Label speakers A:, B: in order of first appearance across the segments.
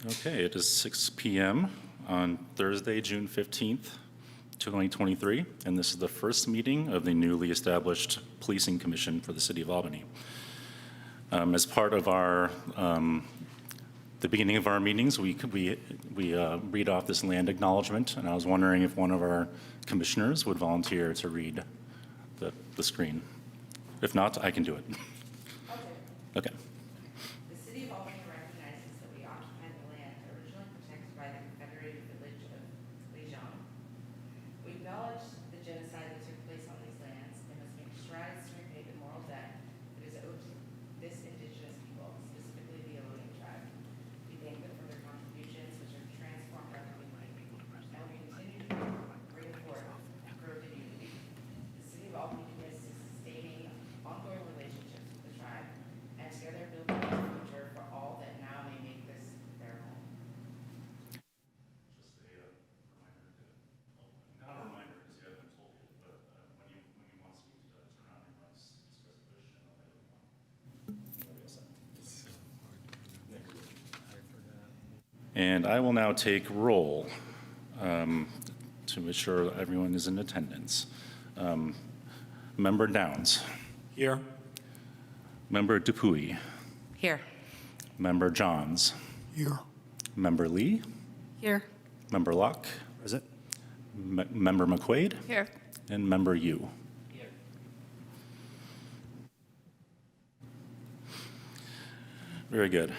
A: Okay, it is 6 p.m. on Thursday, June 15th, 2023, and this is the first meeting of the newly established Policing Commission for the City of Albany. As part of our, the beginning of our meetings, we read off this land acknowledgement, and I was wondering if one of our commissioners would volunteer to read the screen. If not, I can do it. Okay.
B: The City of Albany recognizes that we occupy the land originally protected by the Confederated Village of Lejeune. We acknowledge the genocide that took place on these lands and must make strides to repay the moral debt that is owed to this indigenous people, specifically the Albany tribe. We thank them for their contributions, which have transformed our community, and we continue to bring forth and grow the unity. The City of Albany commits to sustaining ongoing relationships with the tribe and together building a future for all that now may make this their home.
A: Just a reminder, not a reminder because you haven't told it, but when you want to speak, turn on your mics, express a question, I'll let you know. And I will now take roll to ensure everyone is in attendance. Member Downs.
C: Here.
A: Member Dupuy.
B: Here.
A: Member Johns.
C: Here.
A: Member Lee.
B: Here.
A: Member Locke.
C: Present.
A: Member McQuaid.
B: Here.
A: And Member Yu.
B: Here.
A: Very good.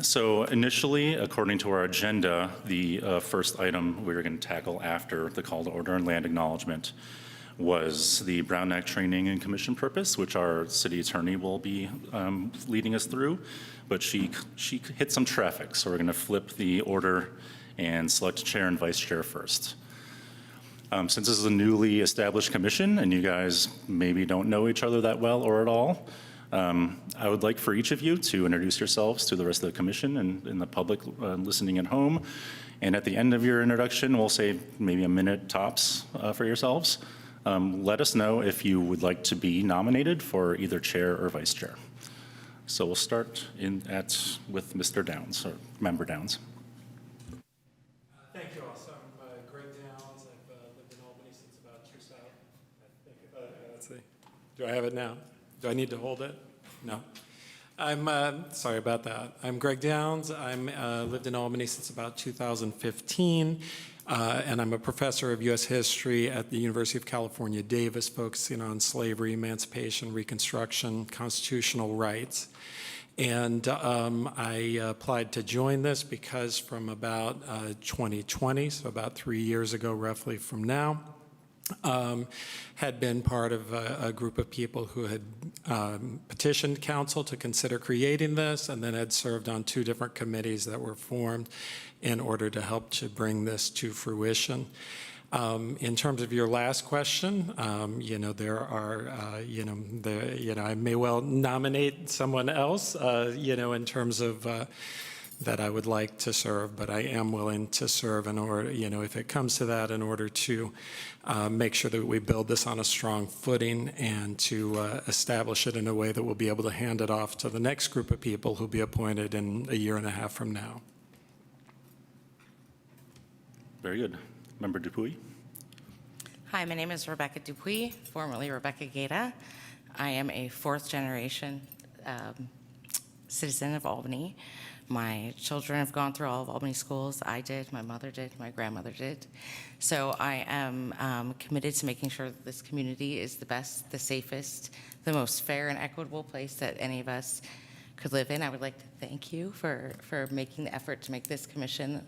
A: So initially, according to our agenda, the first item we were going to tackle after the call to order and land acknowledgement was the Brown Act training and commission purpose, which our city attorney will be leading us through. But she hit some traffic, so we're going to flip the order and select chair and vice chair first. Since this is a newly established commission and you guys maybe don't know each other that well or at all, I would like for each of you to introduce yourselves to the rest of the commission and the public listening at home. And at the end of your introduction, we'll say maybe a minute tops for yourselves. Let us know if you would like to be nominated for either chair or vice chair. So we'll start with Mr. Downs, or Member Downs.
C: Thank you all. So I'm Greg Downs. I've lived in Albany since about 2000. Let's see. Do I have it now? Do I need to hold it? No. I'm sorry about that. I'm Greg Downs. I'm lived in Albany since about 2015. And I'm a professor of U.S. history at the University of California, Davis, focusing on slavery, emancipation, Reconstruction, constitutional rights. And I applied to join this because from about 2020, so about 3 years ago roughly from now, had been part of a group of people who had petitioned council to consider creating this, and then had served on 2 different committees that were formed in order to help to bring this to fruition. In terms of your last question, there are, I may well nominate someone else, in terms of that I would like to serve, but I am willing to serve in order, if it comes to that, in order to make sure that we build this on a strong footing and to establish it in a way that we'll be able to hand it off to the next group of people who'll be appointed in a year and a half from now.
A: Very good. Member Dupuy.
D: Hi, my name is Rebecca Dupuy, formerly Rebecca Gaeta. I am a 4th generation citizen of Albany. My children have gone through all of Albany schools. I did, my mother did, my grandmother did. So I am committed to making sure that this community is the best, the safest, the most fair and equitable place that any of us could live in. I would like to thank you for making the effort to make this commission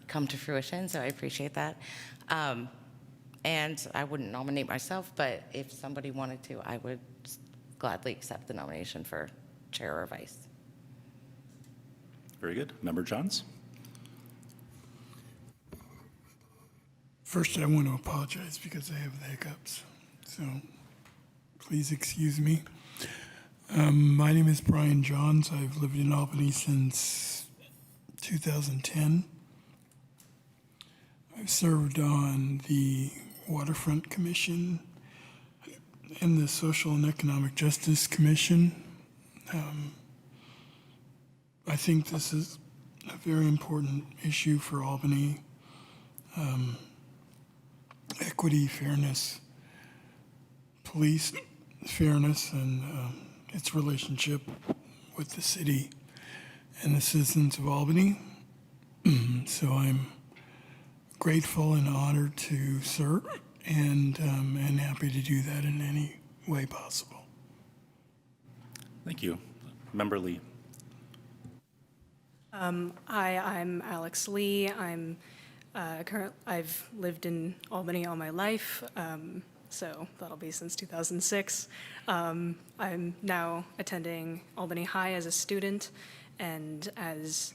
D: come to fruition, so I appreciate that. And I wouldn't nominate myself, but if somebody wanted to, I would gladly accept the nomination for chair or vice.
A: Very good. Member Johns.
E: First, I want to apologize because I have the hiccups, so please excuse me. My name is Brian Johns. I've lived in Albany since 2010. I've served on the Waterfront Commission and the Social and Economic Justice Commission. I think this is a very important issue for Albany. Equity, fairness, police fairness, and its relationship with the city and the citizens of Albany. So I'm grateful and honored to serve and happy to do that in any way possible.
A: Thank you. Member Lee.
F: Hi, I'm Alex Lee. I've lived in Albany all my life, so that'll be since 2006. I'm now attending Albany High as a student and as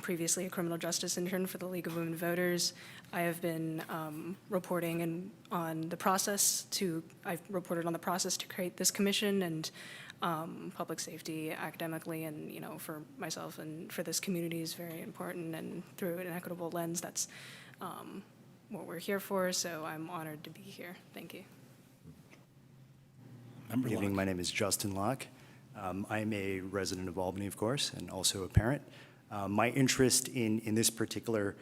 F: previously a criminal justice intern for the League of Women Voters. I have been reporting on the process to create this commission and public safety academically and, for myself and for this community is very important, and through an equitable lens, that's what we're here for, so I'm honored to be here. Thank you.
A: Member
G: Good evening.
A: Locke.
G: My name is Justin Locke. I'm a resident of Albany, of course, and also a parent. My interest in this particular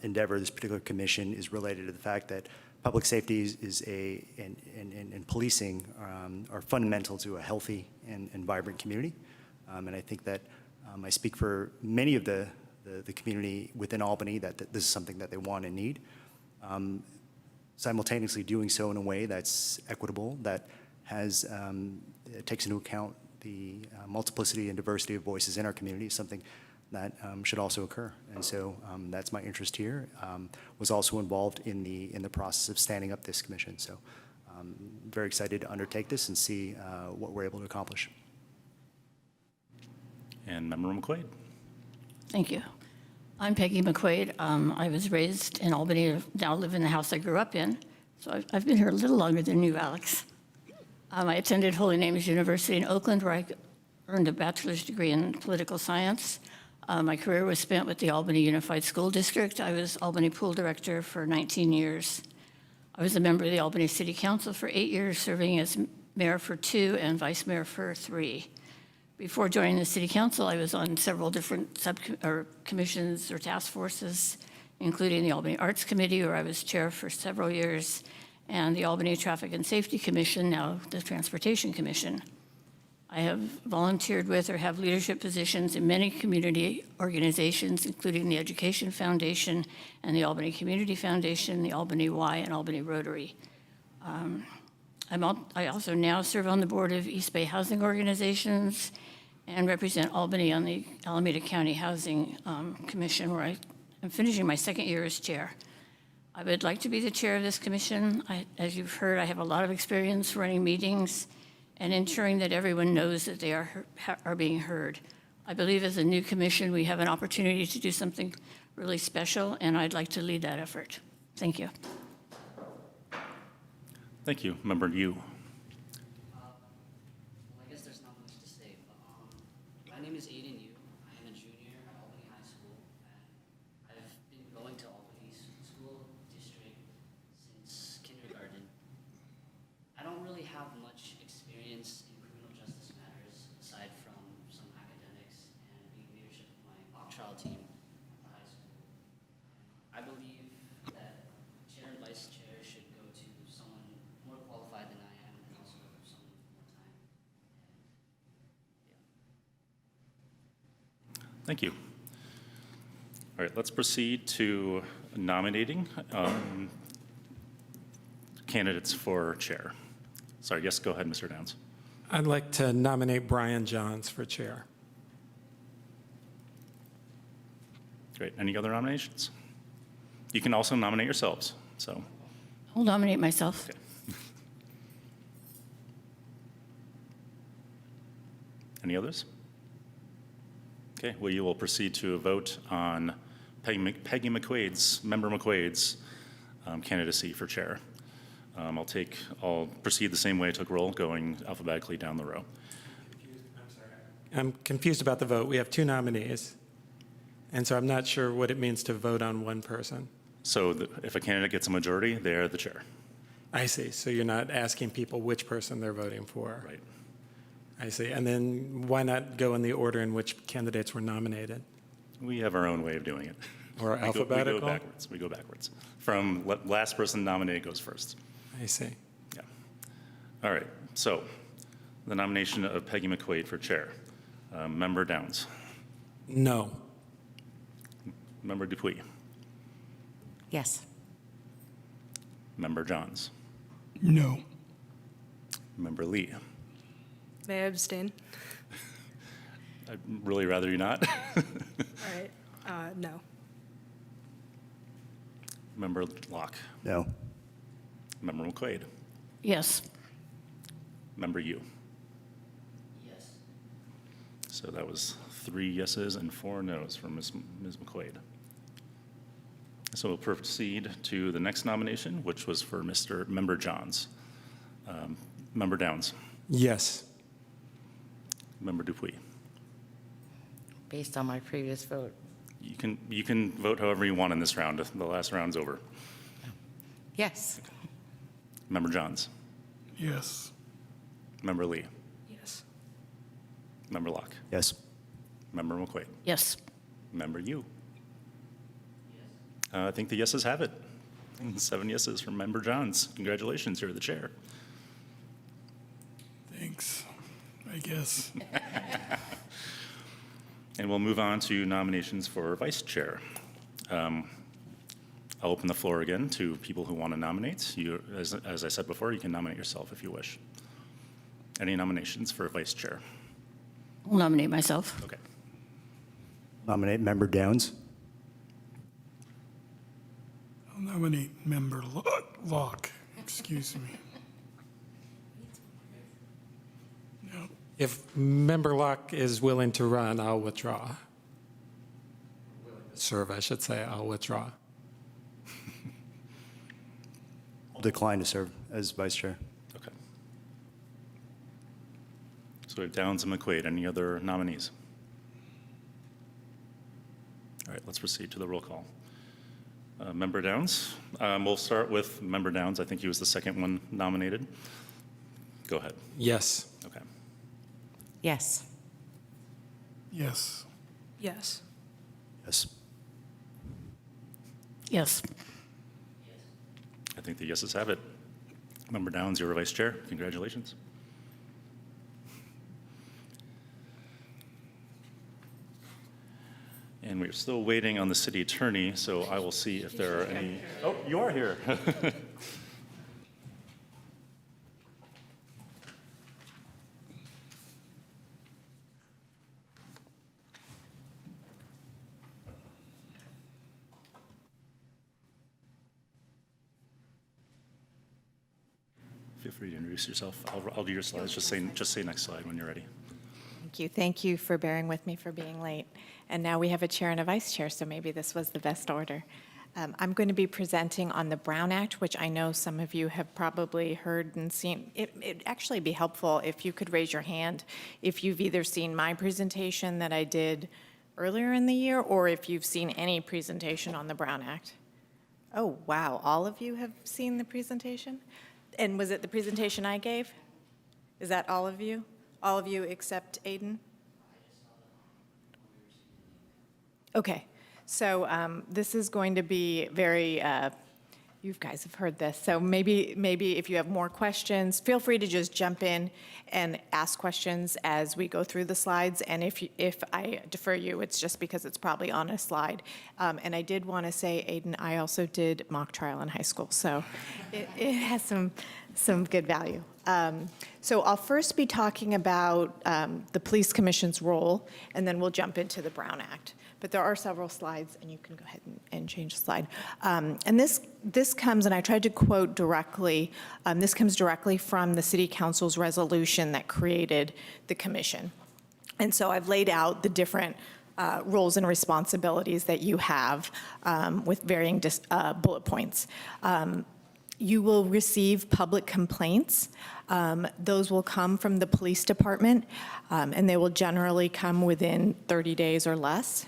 G: endeavor, this particular commission, is related to the fact that public safety and policing are fundamental to a healthy and vibrant community. And I think that I speak for many of the community within Albany that this is something that they want and need. Simultaneously doing so in a way that's equitable, that takes into account the multiplicity and diversity of voices in our community is something that should also occur. And so that's my interest here. Was also involved in the process of standing up this commission. So very excited to undertake this and see what we're able to accomplish.
A: And Member McQuaid.
H: Thank you. I'm Peggy McQuaid. I was raised in Albany, now live in the house I grew up in. So I've been here a little longer than you, Alex. I attended Holy Names University in Oakland, where I earned a bachelor's degree in political science. My career was spent with the Albany Unified School District. I was Albany Pool Director for 19 years. I was a member of the Albany City Council for 8 years, serving as mayor for 2 and vice mayor for 3. Before joining the City Council, I was on several different commissions or task forces, including the Albany Arts Committee, where I was chair for several years, and the Albany Traffic and Safety Commission, now the Transportation Commission. I have volunteered with or have leadership positions in many community organizations, including the Education Foundation and the Albany Community Foundation, the Albany Y, and Albany Rotary. I also now serve on the board of East Bay Housing Organizations and represent Albany on the Alameda County Housing Commission, where I am finishing my second year as chair. I would like to be the chair of this commission. As you've heard, I have a lot of experience running meetings and ensuring that everyone knows that they are being heard. I believe as a new commission, we have an opportunity to do something really special, and I'd like to lead that effort. Thank you.
A: Thank you. Member Yu.
I: Well, I guess there's not much to say, but my name is Aiden Yu. I am a junior at Albany High School, and I've been going to Albany's school district since kindergarten. I don't really have much experience in criminal justice matters aside from some academics and being leadership of my mock trial team at the high school. I believe that chair and vice chair should go to someone more qualified than I am, and also someone with more time.
A: Thank you. All right, let's proceed to nominating candidates for chair. Sorry, yes, go ahead, Mr. Downs.
C: I'd like to nominate Brian Johns for chair.
A: Great. Any other nominations? You can also nominate yourselves. So,
H: I'll nominate myself.
A: okay. Any others? Okay, well, you will proceed to a vote on Peggy McQuaid's, Member McQuaid's candidacy for chair. I'll proceed the same way I took roll, going alphabetically down the row.
C: I'm confused about the vote. We have 2 nominees, and so I'm not sure what it means to vote on one person.
A: So if a candidate gets a majority, they're the chair.
C: I see. So you're not asking people which person they're voting for.
A: Right.
C: I see. And then why not go in the order in which candidates were nominated?
A: We have our own way of doing it.
C: Or
A: We go
C: alphabetical?
A: backwards. We go backwards. From last person nominated goes first.
C: I see.
A: Yeah. All right. So the nomination of Peggy McQuaid for chair. Member Downs.
C: No.
A: Member Dupuy.
D: Yes.
A: Member Johns.
E: No.
A: Member Lee.
F: May I abstain?
A: I'd really rather you not.
F: All right, no.
A: Member Locke.
G: No.
A: Member McQuaid.
H: Yes.
A: Member Yu.
I: Yes.
A: So that was 3 yeses and 4 nos from Ms. McQuaid. So we'll proceed to the next nomination, which was for Member Johns. Member Downs.
C: Yes.
A: Member Dupuy.
D: Based on my previous vote,
A: You can vote however you want in this round. The last round's over.
D: yes.
A: Member Johns.
E: Yes.
A: Member Lee.
F: Yes.
A: Member Locke.
G: Yes.
A: Member McQuaid.
H: Yes.
A: Member Yu. I think the yeses have it. 7 yeses from Member Johns. Congratulations, you're the chair.
E: Thanks, I guess.
A: And we'll move on to nominations for vice chair. I'll open the floor again to people who want to nominate. You, as I said before, you can nominate yourself if you wish. Any nominations for vice chair?
H: I'll nominate myself.
A: Okay.
G: Nominate Member Downs.
E: I'll nominate Member Locke. Excuse me. No.
C: If Member Locke is willing to run, I'll withdraw. Serve, I should say, I'll withdraw.
G: I'll decline to serve as vice chair.
A: Okay. So we have Downs and McQuaid. Any other nominees? All right, let's proceed to the roll call. Member Downs. We'll start with Member Downs. I think he was the second one nominated. Go ahead.
C: Yes.
A: Okay.
D: Yes.
E: Yes.
F: Yes.
G: Yes.
H: Yes.
A: I think the yeses have it. Member Downs, you're vice chair. Congratulations. And we're still waiting on the city attorney, so I will see if there are any. Oh, you are here. Feel free to introduce yourself. I'll do your slides. Just say next slide when you're ready.
J: Thank you. Thank you for bearing with me for being late. And now we have a chair and a vice chair, so maybe this was the best order. I'm going to be presenting on the Brown Act, which I know some of you have probably heard and seen. It'd actually be helpful if you could raise your hand if you've either seen my presentation that I did earlier in the year, or if you've seen any presentation on the Brown Act. Oh, wow. All of you have seen the presentation? And was it the presentation I gave? Is that all of you? All of you except Aiden? Okay, so this is going to be very, you guys have heard this, so maybe if you have more questions, feel free to just jump in and ask questions as we go through the slides, and if I defer you, it's just because it's probably on a slide. And I did want to say, Aiden, I also did mock trial in high school, so it has some good value. So I'll first be talking about the Police Commission's role, and then we'll jump into the Brown Act. But there are several slides, and you can go ahead and change the slide. And this comes, and I tried to quote directly, this comes directly from the City Council's resolution that created the commission. And so I've laid out the different roles and responsibilities that you have with varying bullet points. You will receive public complaints. Those will come from the police department, and they will generally come within 30 days or less.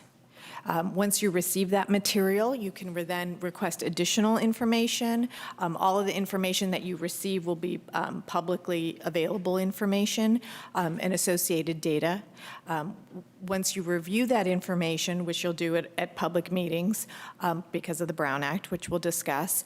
J: Once you receive that material, you can then request additional information. All of the information that you receive will be publicly available information and associated data. Once you review that information, which you'll do at public meetings because of the Brown Act, which we'll discuss,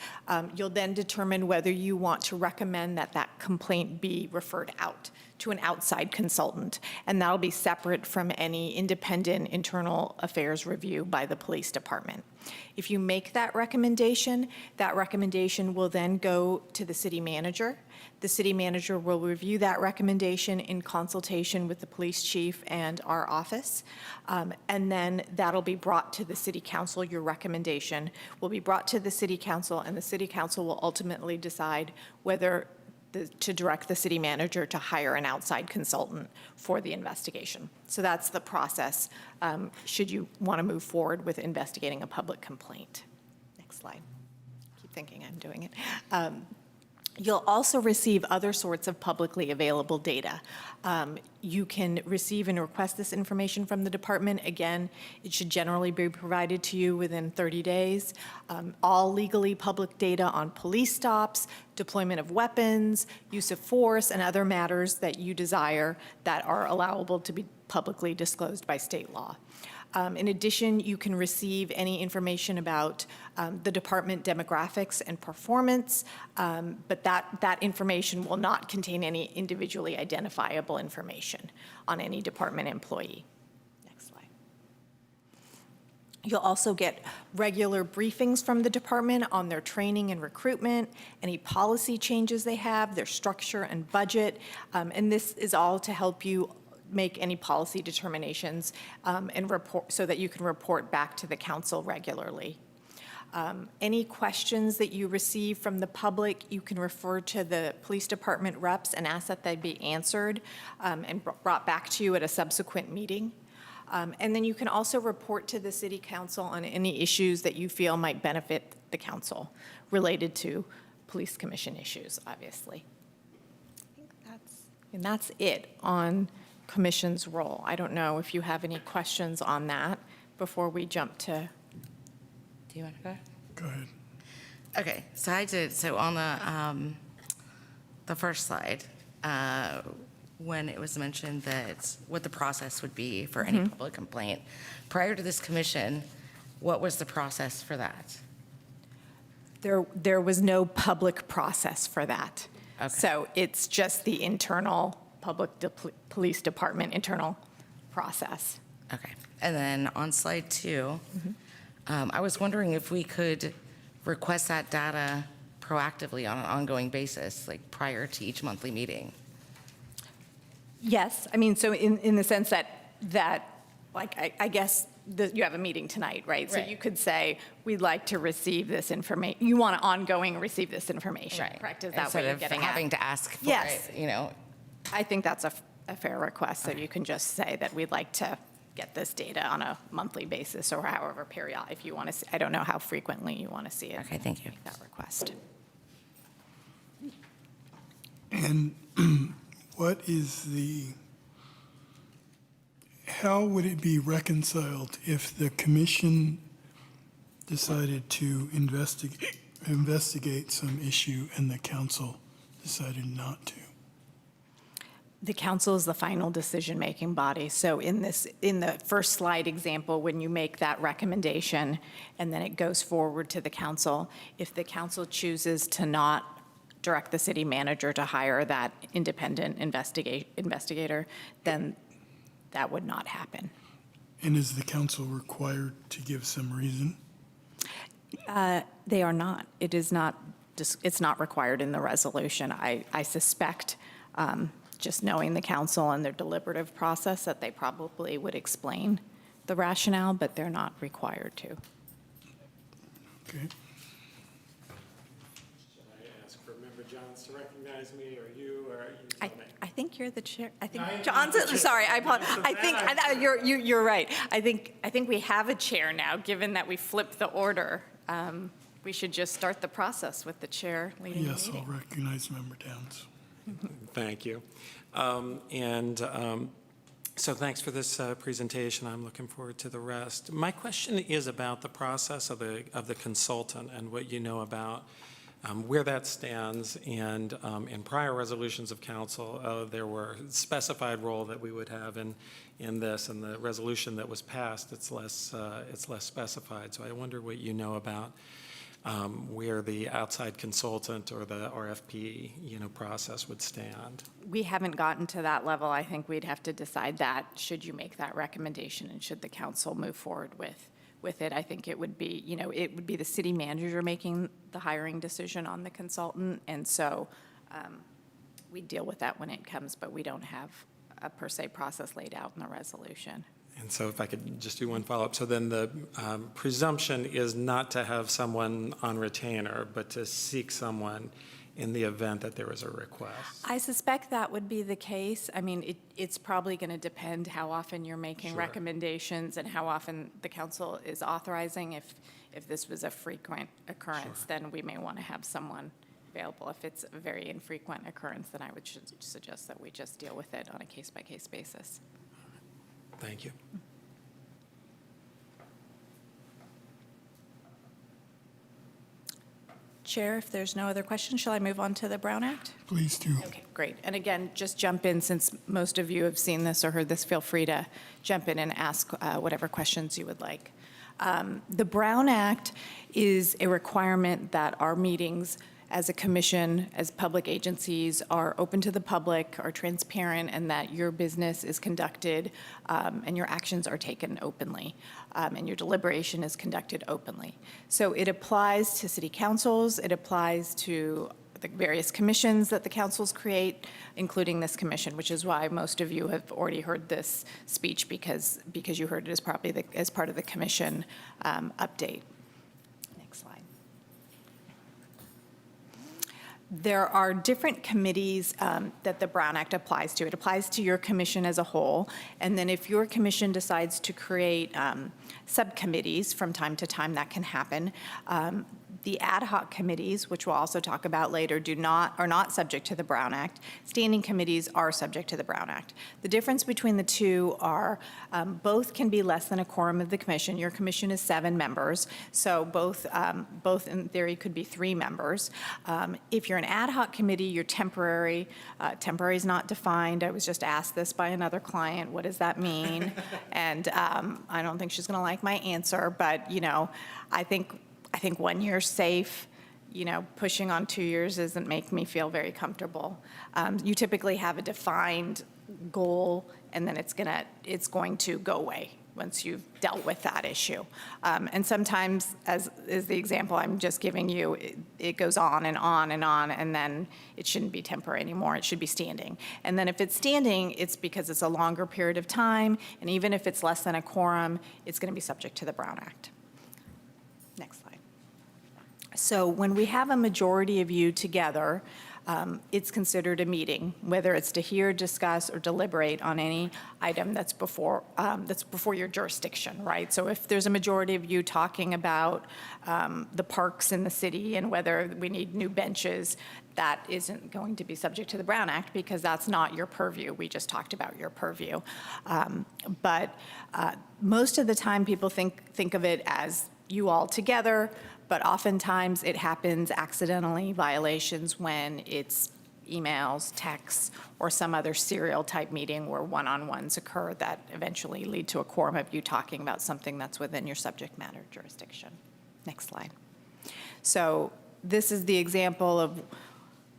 J: you'll then determine whether you want to recommend that that complaint be referred out to an outside consultant, and that'll be separate from any independent internal affairs review by the police department. If you make that recommendation will then go to the city manager. The city manager will review that recommendation in consultation with the police chief and our office, and then that'll be brought to the city council. Your recommendation will be brought to the city council, and the city council will ultimately decide whether to direct the city manager to hire an outside consultant for the investigation. So that's the process should you want to move forward with investigating a public complaint. Next slide. Keep thinking I'm doing it. You'll also receive other sorts of publicly available data. You can receive and request this information from the department. Again, it should generally be provided to you within 30 days. All legally public data on police stops, deployment of weapons, use of force, and other matters that you desire that are allowable to be publicly disclosed by state law. In addition, you can receive any information about the department demographics and performance, but that information will not contain any individually identifiable information on any department employee. Next slide. You'll also get regular briefings from the department on their training and recruitment, any policy changes they have, their structure and budget, and this is all to help you make any policy determinations and report so that you can report back to the council regularly. Any questions that you receive from the public, you can refer to the police department reps and ask that they be answered and brought back to you at a subsequent meeting. And then you can also report to the city council on any issues that you feel might benefit the council related to police commission issues, obviously. I think that's it on Commission's role. I don't know if you have any questions on that before we jump to.
D: Do you want to go?
E: Go ahead.
D: Okay, so on the first slide, when it was mentioned that what the process would be for any public complaint, prior to this commission, what was the process for that?
J: There was no public process for that.
D: Okay.
J: So it's just the internal police department internal process.
D: Okay, and then on slide 2, I was wondering if we could request that data proactively on an ongoing basis, like prior to each monthly meeting.
J: Yes, I mean, so in the sense that like, I guess you have a meeting tonight, right? So
D: Right.
J: you could say, we'd like to receive this information. You want to ongoing receive this information,
D: Right.
J: correct? Is that
D: Instead
J: what you're
D: of
J: getting
D: having
J: at?
D: to ask for
J: Yes.
D: it, you know?
J: I think that's a fair request, so you can just say that we'd like to get this data on a monthly basis or however periodic, if you want to see. I don't know how frequently you want to see it.
D: Okay, thank you.
J: Make that request.
E: And how would it be reconciled if the commission decided to investigate some issue and the council decided not to?
J: The council is the final decision-making body. So in the first slide example, when you make that recommendation and then it goes forward to the council, if the council chooses to not direct the city manager to hire that independent investigator, then that would not happen.
E: And is the council required to give some reason?
J: They are not. It is not. It's not required in the resolution. I suspect, just knowing the council and their deliberative process, that they probably would explain the rationale, but they're not required to.
E: Okay.
C: Should I ask for Member Johns to recognize me, or you tell me?
J: I think you're the chair. I think
C: No, I am
J: John's.
C: the chair.
J: Sorry, I apologize. I think you're right. I think we have a chair now. Given that we flipped the order, we should just start the process with the chair leading
E: Yes,
J: the
E: I'll
J: meeting.
E: recognize Member Downs.
C: Thank you. So thanks for this presentation. I'm looking forward to the rest. My question is about the process of the consultant and what you know about where that stands. And in prior resolutions of council, there were specified role that we would have in this, and the resolution that was passed, it's less specified. So I wonder what you know about where the outside consultant or the RFP, process would stand.
J: We haven't gotten to that level. I think we'd have to decide that, should you make that recommendation and should the council move forward with it. I think it would be, it would be the city manager making the hiring decision on the consultant. And so we deal with that when it comes, but we don't have a per se process laid out in the resolution.
C: And so if I could just do one follow-up. So then the presumption is not to have someone on retainer, but to seek someone in the event that there is a request.
J: I suspect that would be the case. I mean, it's probably going to depend how often you're making
C: Sure.
J: recommendations and how often the council is authorizing. If this was a frequent occurrence,
C: Sure.
J: then we may want to have someone available. If it's a very infrequent occurrence, then I would suggest that we just deal with it on a case-by-case basis.
C: Thank you.
J: Chair, if there's no other questions, shall I move on to the Brown Act?
E: Please do.
J: Okay, great. And again, just jump in, since most of you have seen this or heard this, feel free to jump in and ask whatever questions you would like. The Brown Act is a requirement that our meetings as a commission, as public agencies, are open to the public, are transparent, and that your business is conducted and your actions are taken openly, and your deliberation is conducted openly. So it applies to city councils, it applies to the various commissions that the councils create, including this commission, which is why most of you have already heard this speech, because you heard it as probably as part of the commission update. Next slide. There are different committees that the Brown Act applies to. It applies to your commission as a whole, and then if your commission decides to create subcommittees from time to time, that can happen. The ad hoc committees, which we'll also talk about later, are not subject to the Brown Act. Standing committees are subject to the Brown Act. The difference between the two are both can be less than a quorum of the commission. Your commission is 7 members, so both in theory could be 3 members. If you're an ad hoc committee, you're temporary. Temporary is not defined. I was just asked this by another client. What does that mean? And I don't think she's going to like my answer, but I think 1 year's safe. Pushing on 2 years doesn't make me feel very comfortable. You typically have a defined goal, and then it's going to go away once you've dealt with that issue. And sometimes, as is the example I'm just giving you, it goes on and on and on, and then it shouldn't be temporary anymore. It should be standing. And then if it's standing, it's because it's a longer period of time, and even if it's less than a quorum, it's going to be subject to the Brown Act. Next slide. So when we have a majority of you together, it's considered a meeting, whether it's to hear, discuss, or deliberate on any item that's before your jurisdiction, right? So if there's a majority of you talking about the parks in the city and whether we need new benches, that isn't going to be subject to the Brown Act because that's not your purview. We just talked about your purview. But most of the time people think of it as you all together, but oftentimes it happens accidentally, violations, when it's emails, texts, or some other serial type meeting where one-on-ones occur that eventually lead to a quorum of you talking about something that's within your subject matter jurisdiction. Next slide. So this is the example of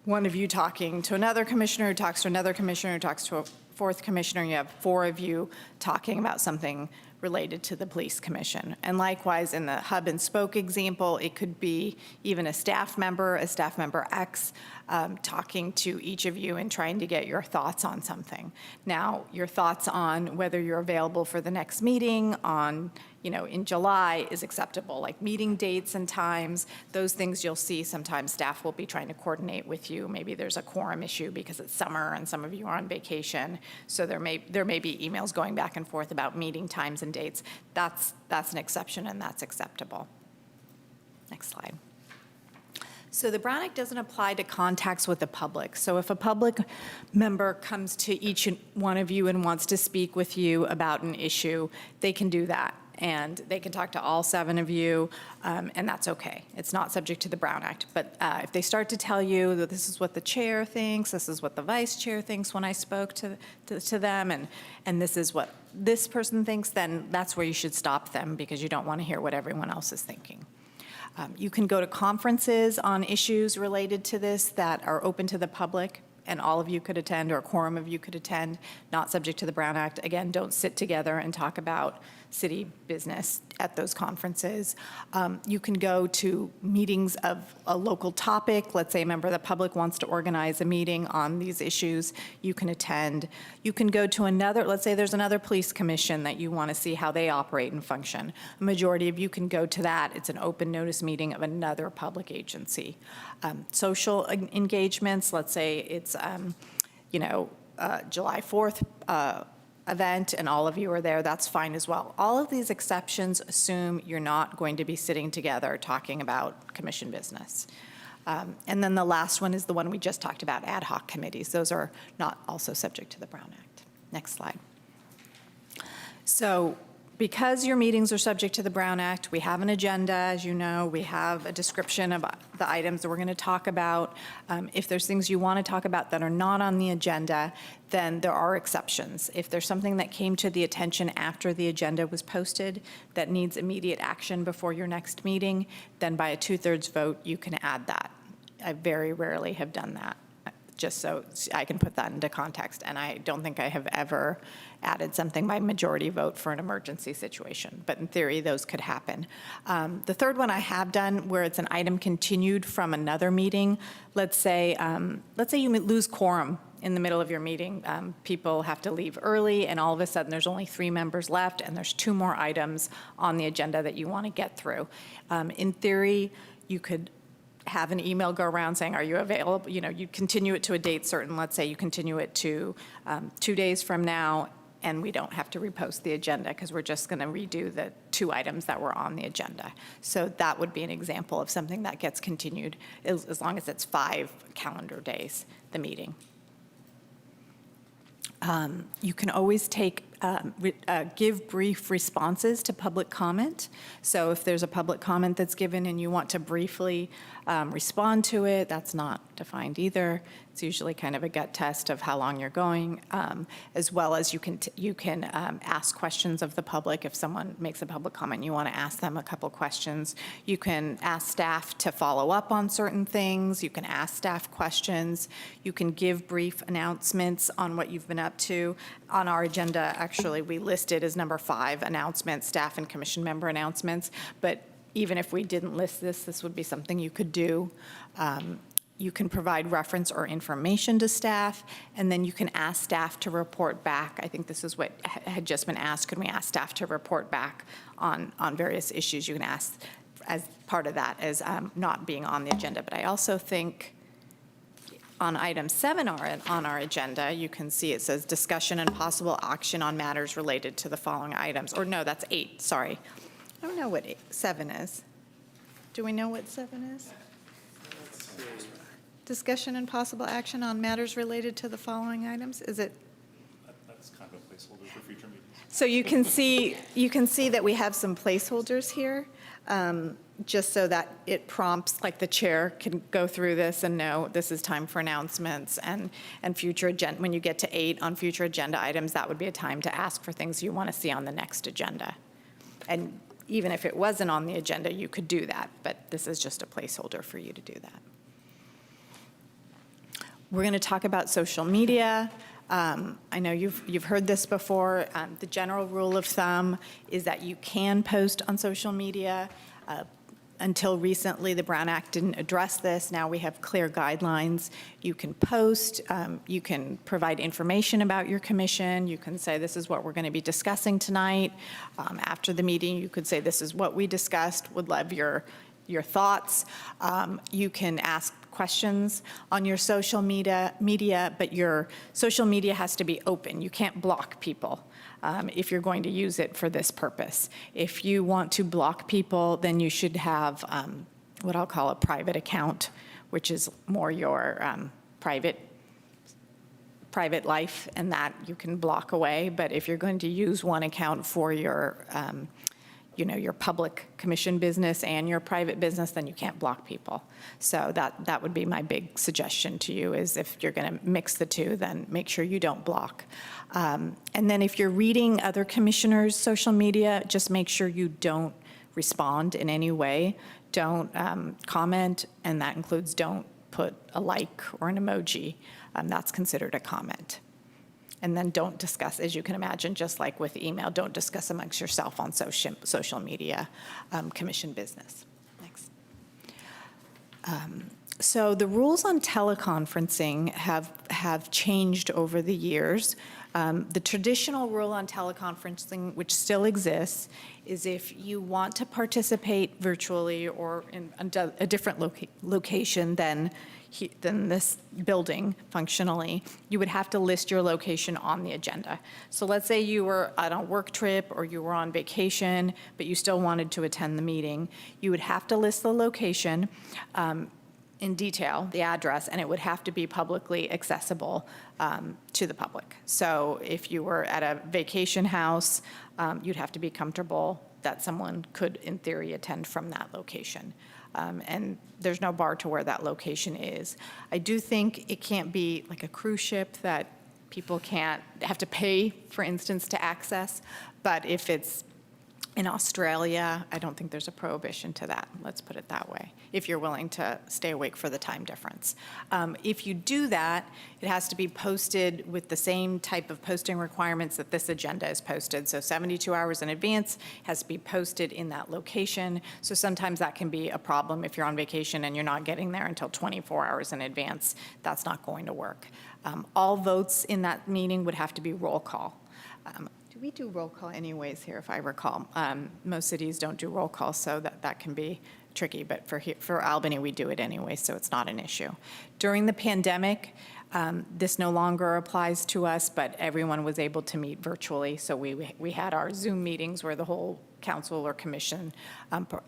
J: one of you talking to another commissioner who talks to another commissioner who talks to a 4th commissioner. You have 4 of you talking about something related to the police commission. And likewise, in the hub and spoke example, it could be even a staff member X, talking to each of you and trying to get your thoughts on something. Now, your thoughts on whether you're available for the next meeting in July is acceptable, like meeting dates and times, those things you'll see sometimes staff will be trying to coordinate with you. Maybe there's a quorum issue because it's summer and some of you are on vacation, so there may be emails going back and forth about meeting times and dates. That's an exception and that's acceptable. Next slide. So the Brown Act doesn't apply to contacts with the public. So if a public member comes to each one of you and wants to speak with you about an issue, they can do that. And they can talk to all 7 of you, and that's okay. It's not subject to the Brown Act. But if they start to tell you that this is what the chair thinks, this is what the vice chair thinks when I spoke to them, and this is what this person thinks, then that's where you should stop them, because you don't want to hear what everyone else is thinking. You can go to conferences on issues related to this that are open to the public, and all of you could attend, or a quorum of you could attend, not subject to the Brown Act. Again, don't sit together and talk about city business at those conferences. You can go to meetings of a local topic. Let's say a member of the public wants to organize a meeting on these issues. You can attend. You can go to another, let's say there's another police commission that you want to see how they operate and function. A majority of you can go to that. It's an open notice meeting of another public agency. Social engagements, let's say it's, July 4th, event and all of you are there, that's fine as well. All of these exceptions assume you're not going to be sitting together talking about commission business. And then the last one is the one we just talked about, ad hoc committees. Those are not also subject to the Brown Act. Next slide. So because your meetings are subject to the Brown Act, we have an agenda, as you know. We have a description of the items that we're going to talk about. If there's things you want to talk about that are not on the agenda, then there are exceptions. If there's something that came to the attention after the agenda was posted that needs immediate action before your next meeting, then by a 2/3 vote, you can add that. I very rarely have done that, just so I can put that into context. And I don't think I have ever added something by majority vote for an emergency situation. But in theory, those could happen. The third one I have done, where it's an item continued from another meeting. Let's say you lose quorum in the middle of your meeting. People have to leave early, and all of a sudden there's only 3 members left, and there's 2 more items on the agenda that you want to get through. In theory, you could have an email go around saying, are you available? You continue it to a date certain. Let's say you continue it to 2 days from now, and we don't have to repost the agenda because we're just going to redo the 2 items that were on the agenda. So that would be an example of something that gets continued as long as it's 5 calendar days, the meeting. You can always give brief responses to public comment. So if there's a public comment that's given and you want to briefly respond to it, that's not defined either. It's usually kind of a gut test of how long you're going, as well as you can ask questions of the public. If someone makes a public comment, you want to ask them a couple questions. You can ask staff to follow up on certain things. You can ask staff questions. You can give brief announcements on what you've been up to. On our agenda, actually, we listed as number 5 announcements, staff and commission member announcements. But even if we didn't list this, this would be something you could do. You can provide reference or information to staff, and then you can ask staff to report back. I think this is what had just been asked. Can we ask staff to report back on various issues? You can ask as part of that as not being on the agenda. But I also think on item 7 on our agenda, you can see it says discussion and possible action on matters related to the following items. Or no, that's 8, sorry. I don't know what 7 is. Do we know what 7 is? Discussion and possible action on matters related to the following items? Is it?
A: That's kind of a placeholder for future meetings.
J: So you can see that we have some placeholders here, just so that it prompts, like the chair can go through this and know this is time for announcements and future agenda. When you get to 8 on future agenda items, that would be a time to ask for things you want to see on the next agenda. And even if it wasn't on the agenda, you could do that, but this is just a placeholder for you to do that. We're going to talk about social media. I know you've heard this before. The general rule of thumb is that you can post on social media. Until recently, the Brown Act didn't address this. Now we have clear guidelines. You can post. You can provide information about your commission. You can say, this is what we're going to be discussing tonight. After the meeting, you could say, this is what we discussed. Would love your thoughts. You can ask questions on your social media, but your social media has to be open. You can't block people if you're going to use it for this purpose. If you want to block people, then you should have what I'll call a private account, which is more your private life, and that you can block away. But if you're going to use one account for your, your public commission business and your private business, then you can't block people. So that would be my big suggestion to you, is if you're going to mix the two, then make sure you don't block. And then if you're reading other commissioners' social media, just make sure you don't respond in any way. Don't comment, and that includes don't put a like or an emoji. That's considered a comment. And then don't discuss, as you can imagine, just like with email, don't discuss amongst yourself on social media commission business. Next. So the rules on teleconferencing have changed over the years. The traditional rule on teleconferencing, which still exists, is if you want to participate virtually or in a different location than this building functionally, you would have to list your location on the agenda. So let's say you were on a work trip or you were on vacation, but you still wanted to attend the meeting. You would have to list the location in detail, the address, and it would have to be publicly accessible to the public. So if you were at a vacation house, you'd have to be comfortable that someone could, in theory, attend from that location. And there's no bar to where that location is. I do think it can't be like a cruise ship that people can't have to pay, for instance, to access. But if it's in Australia, I don't think there's a prohibition to that, let's put it that way, if you're willing to stay awake for the time difference. If you do that, it has to be posted with the same type of posting requirements that this agenda is posted. So 72 hours in advance, has to be posted in that location. So sometimes that can be a problem if you're on vacation and you're not getting there until 24 hours in advance. That's not going to work. All votes in that meeting would have to be roll call. We do roll call anyways here, if I recall. Most cities don't do roll call, so that can be tricky, but for Albany, we do it anyway, so it's not an issue. During the pandemic, this no longer applies to us, but everyone was able to meet virtually, so we had our Zoom meetings where the whole council or commission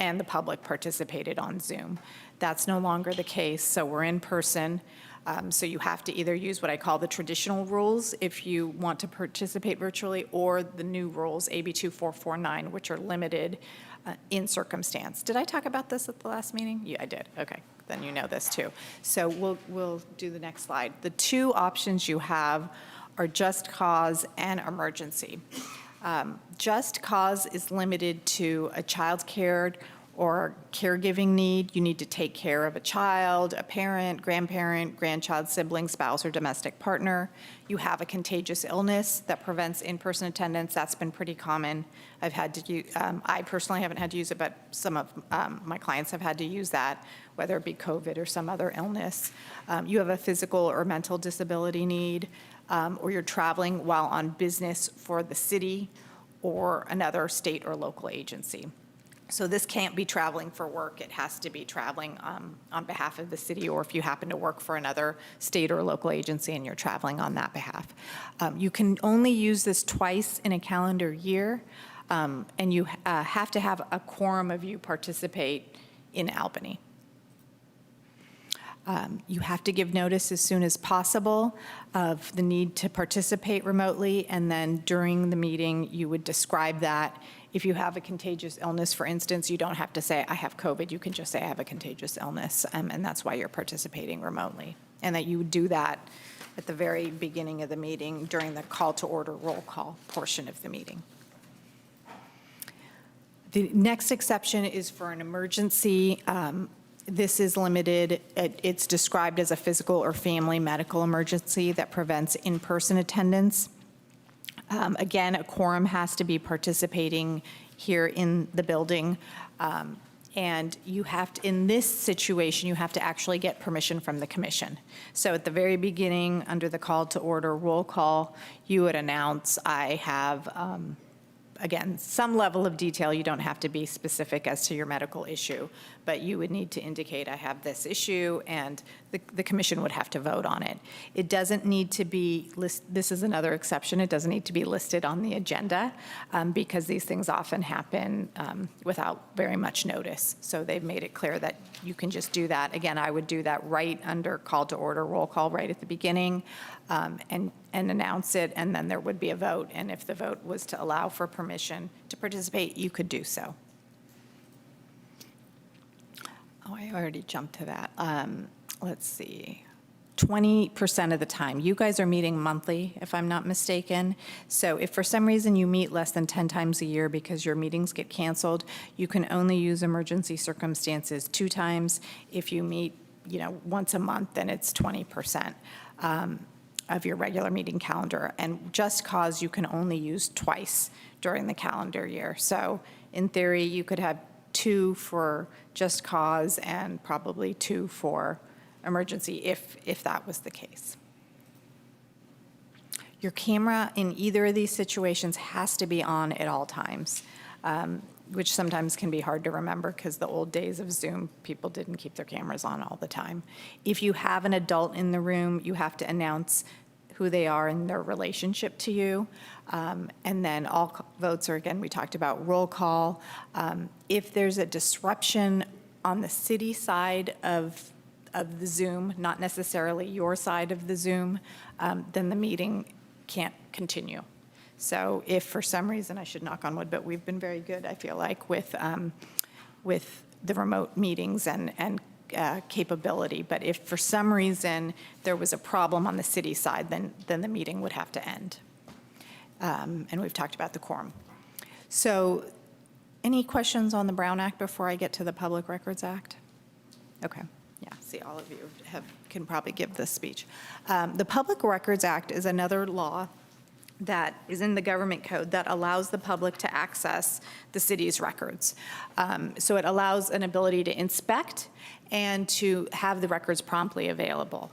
J: and the public participated on Zoom. That's no longer the case, so we're in person. So you have to either use what I call the traditional rules if you want to participate virtually, or the new rules, AB 2449, which are limited in circumstance. Did I talk about this at the last meeting? Yeah, I did. Okay, then you know this too. So we'll do the next slide. The two options you have are just cause and emergency. Just cause is limited to a child's care or caregiving need. You need to take care of a child, a parent, grandparent, grandchild, sibling, spouse, or domestic partner. You have a contagious illness that prevents in-person attendance. That's been pretty common. I've had to use, I personally haven't had to use it, but some of my clients have had to use that, whether it be COVID or some other illness. You have a physical or mental disability need, or you're traveling while on business for the city or another state or local agency. So this can't be traveling for work. It has to be traveling on behalf of the city, or if you happen to work for another state or local agency and you're traveling on that behalf. You can only use this twice in a calendar year, and you have to have a quorum of you participate in Albany. You have to give notice as soon as possible of the need to participate remotely, and then during the meeting, you would describe that. If you have a contagious illness, for instance, you don't have to say, I have COVID. You can just say, I have a contagious illness, and that's why you're participating remotely. And that you would do that at the very beginning of the meeting during the call to order roll call portion of the meeting. The next exception is for an emergency. This is limited. It's described as a physical or family medical emergency that prevents in-person attendance. Again, a quorum has to be participating here in the building. And you have to, in this situation, you have to actually get permission from the commission. So at the very beginning, under the call to order roll call, you would announce, I have again, some level of detail. You don't have to be specific as to your medical issue, but you would need to indicate, I have this issue, and the commission would have to vote on it. It doesn't need to be, this is another exception, it doesn't need to be listed on the agenda because these things often happen without very much notice. So they've made it clear that you can just do that. Again, I would do that right under call to order, roll call right at the beginning, and announce it, and then there would be a vote. And if the vote was to allow for permission to participate, you could do so. Oh, I already jumped to that. Let's see. 20% of the time. You guys are meeting monthly, if I'm not mistaken. So if for some reason you meet less than 10 times a year because your meetings get canceled, you can only use emergency circumstances 2 times. If you meet, once a month, then it's 20% of your regular meeting calendar. And just cause you can only use twice during the calendar year. So in theory, you could have 2 for just cause and probably 2 for emergency if that was the case. Your camera in either of these situations has to be on at all times, which sometimes can be hard to remember because the old days of Zoom, people didn't keep their cameras on all the time. If you have an adult in the room, you have to announce who they are and their relationship to you. And then all votes are, again, we talked about roll call. If there's a disruption on the city side of the Zoom, not necessarily your side of the Zoom, then the meeting can't continue. So if for some reason, I should knock on wood, but we've been very good, I feel like, with the remote meetings and capability. But if for some reason there was a problem on the city side, then the meeting would have to end. And we've talked about the quorum. So any questions on the Brown Act before I get to the Public Records Act? Okay. Yeah, see, all of you can probably give this speech. The Public Records Act is another law that is in the government code that allows the public to access the city's records. So it allows an ability to inspect and to have the records promptly available.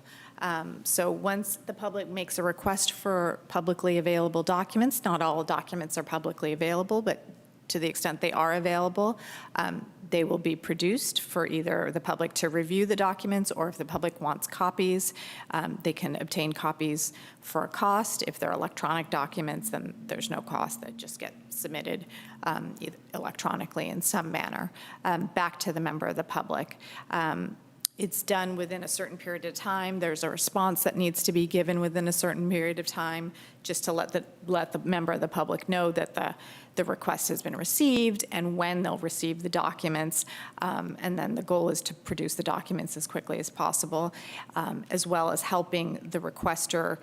J: So once the public makes a request for publicly available documents, not all documents are publicly available, but to the extent they are available, they will be produced for either the public to review the documents, or if the public wants copies, they can obtain copies for a cost. If they're electronic documents, then there's no cost. They just get submitted electronically in some manner back to the member of the public. It's done within a certain period of time. There's a response that needs to be given within a certain period of time, just to let the member of the public know that the request has been received and when they'll receive the documents. And then the goal is to produce the documents as quickly as possible, as well as helping the requester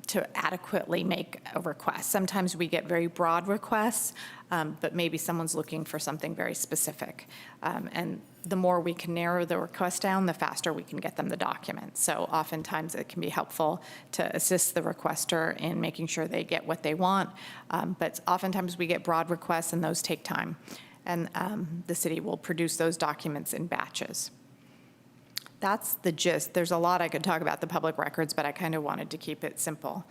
J: to adequately make a request. Sometimes we get very broad requests, but maybe someone's looking for something very specific. And the more we can narrow the request down, the faster we can get them the documents. So oftentimes it can be helpful to assist the requester in making sure they get what they want. But oftentimes we get broad requests and those take time. And the city will produce those documents in batches. That's the gist. There's a lot I could talk about the public records, but I kind of wanted to keep it simple.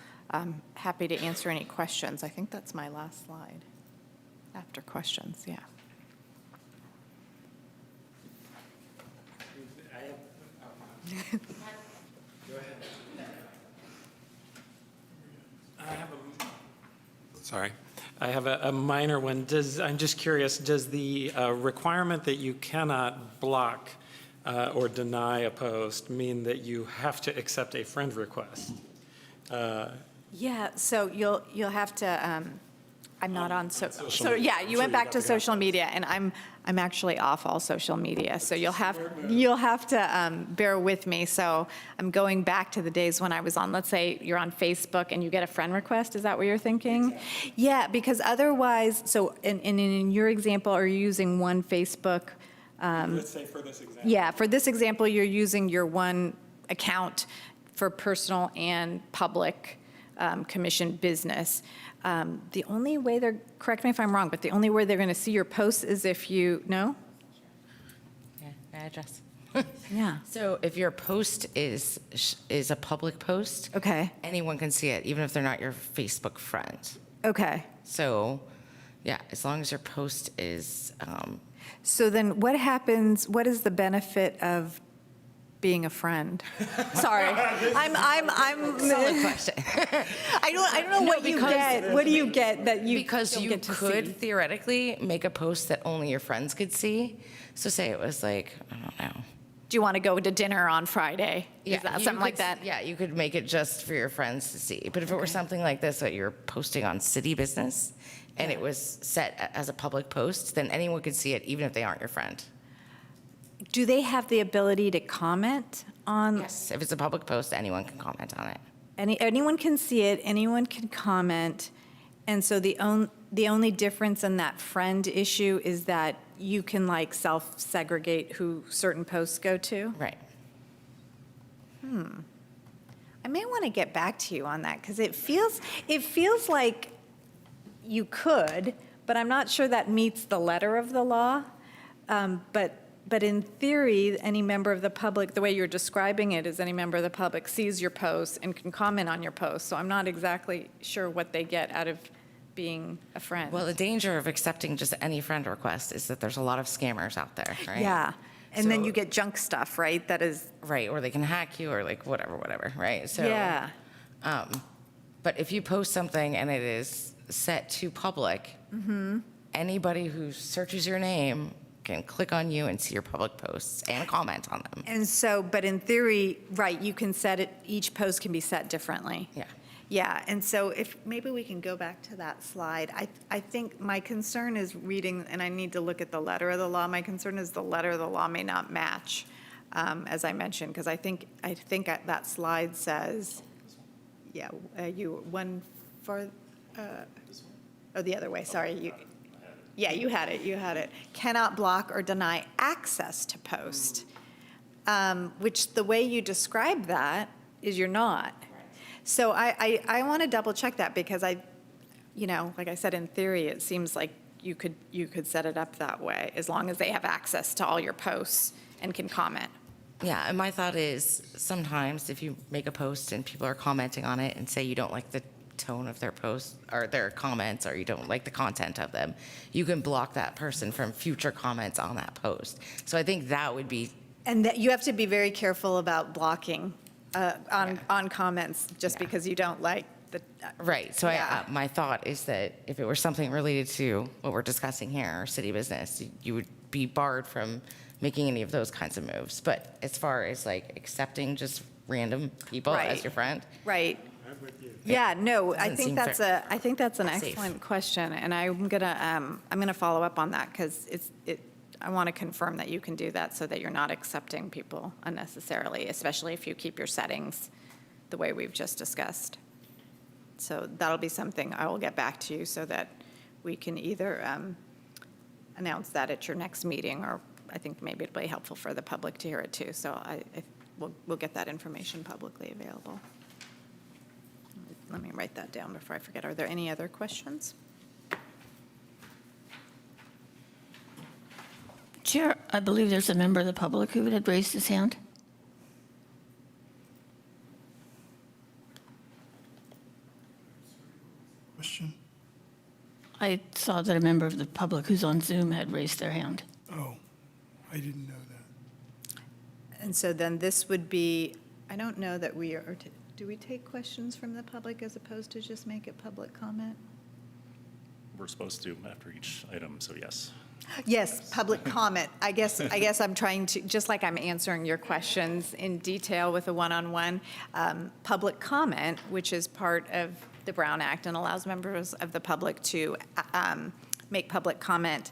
J: Happy to answer any questions. I think that's my last slide. After questions, yeah.
C: Go ahead. I have a minor one. I'm just curious, does the requirement that you cannot block or deny a post mean that you have to accept a friend request?
J: Yeah, so you'll have to, I'm not on, so
C: media.
J: yeah,
C: I'm
J: you
C: sure
J: went
C: you
J: back
C: got
J: to
C: the
J: social media, and I'm actually off all social media, so you'll have to bear with me. So I'm going back to the days when I was on, let's say you're on Facebook and you get a friend request, is that what you're thinking? Exactly. Yeah, because otherwise, so in your example, are you using one Facebook?
C: Let's say for this example.
J: Yeah, for this example, you're using your one account for personal and public commission business. The only way correct me if I'm wrong, but the only way they're going to see your posts is if you, no?
D: Yeah, address.
J: Yeah.
D: So if your post is a public post,
J: Okay.
D: anyone can see it, even if they're not your Facebook friend.
J: Okay.
D: So Yeah, as long as your post is,
J: So then what happens, what is the benefit of being a friend? Sorry, I'm.
D: solid question.
J: I don't know what you
D: because-
J: get. What do you get that you
D: Because
J: don't
D: you
J: get to
D: could
J: see?
D: theoretically make a post that only your friends could see. So say it was like, I don't know.
J: Do you want to go to dinner on Friday? Is that
D: you
J: something like
D: could-
J: that?
D: Yeah, you could make it just for your friends to see. But if it were something like this that you're posting on city business and it was set as a public post, then anyone could see it even if they aren't your friend.
J: Do they have the ability to comment on?
D: Yes, if it's a public post, anyone can comment on it.
J: Anyone can see it, anyone can comment, and so the only difference in that friend issue is that you can like self-segregate who certain posts go to?
D: Right.
J: I may want to get back to you on that, because it feels like you could, but I'm not sure that meets the letter of the law. But in theory, any member of the public, the way you're describing it is any member of the public sees your post and can comment on your post. So I'm not exactly sure what they get out of being a friend.
D: Well, the danger of accepting just any friend request is that there's a lot of scammers out there, right?
J: Yeah, and then
D: So-
J: you get junk stuff, right? That is,
D: Right, or they can hack you or like whatever, right? So,
J: yeah.
D: But if you post something and it is set to public, anybody who searches your name can click on you and see your public posts and comment on them.
J: And so, but in theory, right, you can set it, each post can be set differently.
D: Yeah.
J: Yeah, and so if, maybe we can go back to that slide. I think my concern is reading, and I need to look at the letter of the law. My concern is the letter of the law may not match, as I mentioned, because I think that slide says, yeah, one for, oh, the other way, sorry. Yeah, you had it. Cannot block or deny access to post, which the way you describe that is you're not. So I want to double check that, because like I said, in theory, it seems like you could set it up that way as long as they have access to all your posts and can comment.
D: Yeah, and my thought is sometimes if you make a post and people are commenting on it and say you don't like the tone of their posts or their comments, or you don't like the content of them, you can block that person from future comments on that post. So I think that would be,
J: And that you have to be very careful about blocking on comments just
D: Yeah.
J: because you don't like the.
D: right. So
J: Yeah.
D: my thought is that if it were something related to what we're discussing here, or city business, you would be barred from making any of those kinds of moves. But as far as like accepting just random people
J: Right.
D: as your friend,
J: Right. Yeah, no, I
D: Doesn't
J: think
D: seem
J: that's
D: fair.
J: I think that's an
D: Safe.
J: excellent question, and I'm gonna follow up on that, because I want to confirm that you can do that so that you're not accepting people unnecessarily, especially if you keep your settings the way we've just discussed. So that'll be something I will get back to you so that we can either announce that at your next meeting, or I think maybe it'll be helpful for the public to hear it too. So we'll get that information publicly available. Let me write that down before I forget. Are there any other questions?
H: Chair, I believe there's a member of the public who had raised his hand.
E: Question?
H: I saw that a member of the public who's on Zoom had raised their hand.
E: Oh, I didn't know that.
J: And so then this would be, I don't know that we are, do we take questions from the public as opposed to just make it public comment?
A: We're supposed to after each item, so yes.
J: Yes, public comment. I guess I'm trying to, just like I'm answering your questions in detail with a one-on-one, public comment, which is part of the Brown Act and allows members of the public to make public comment,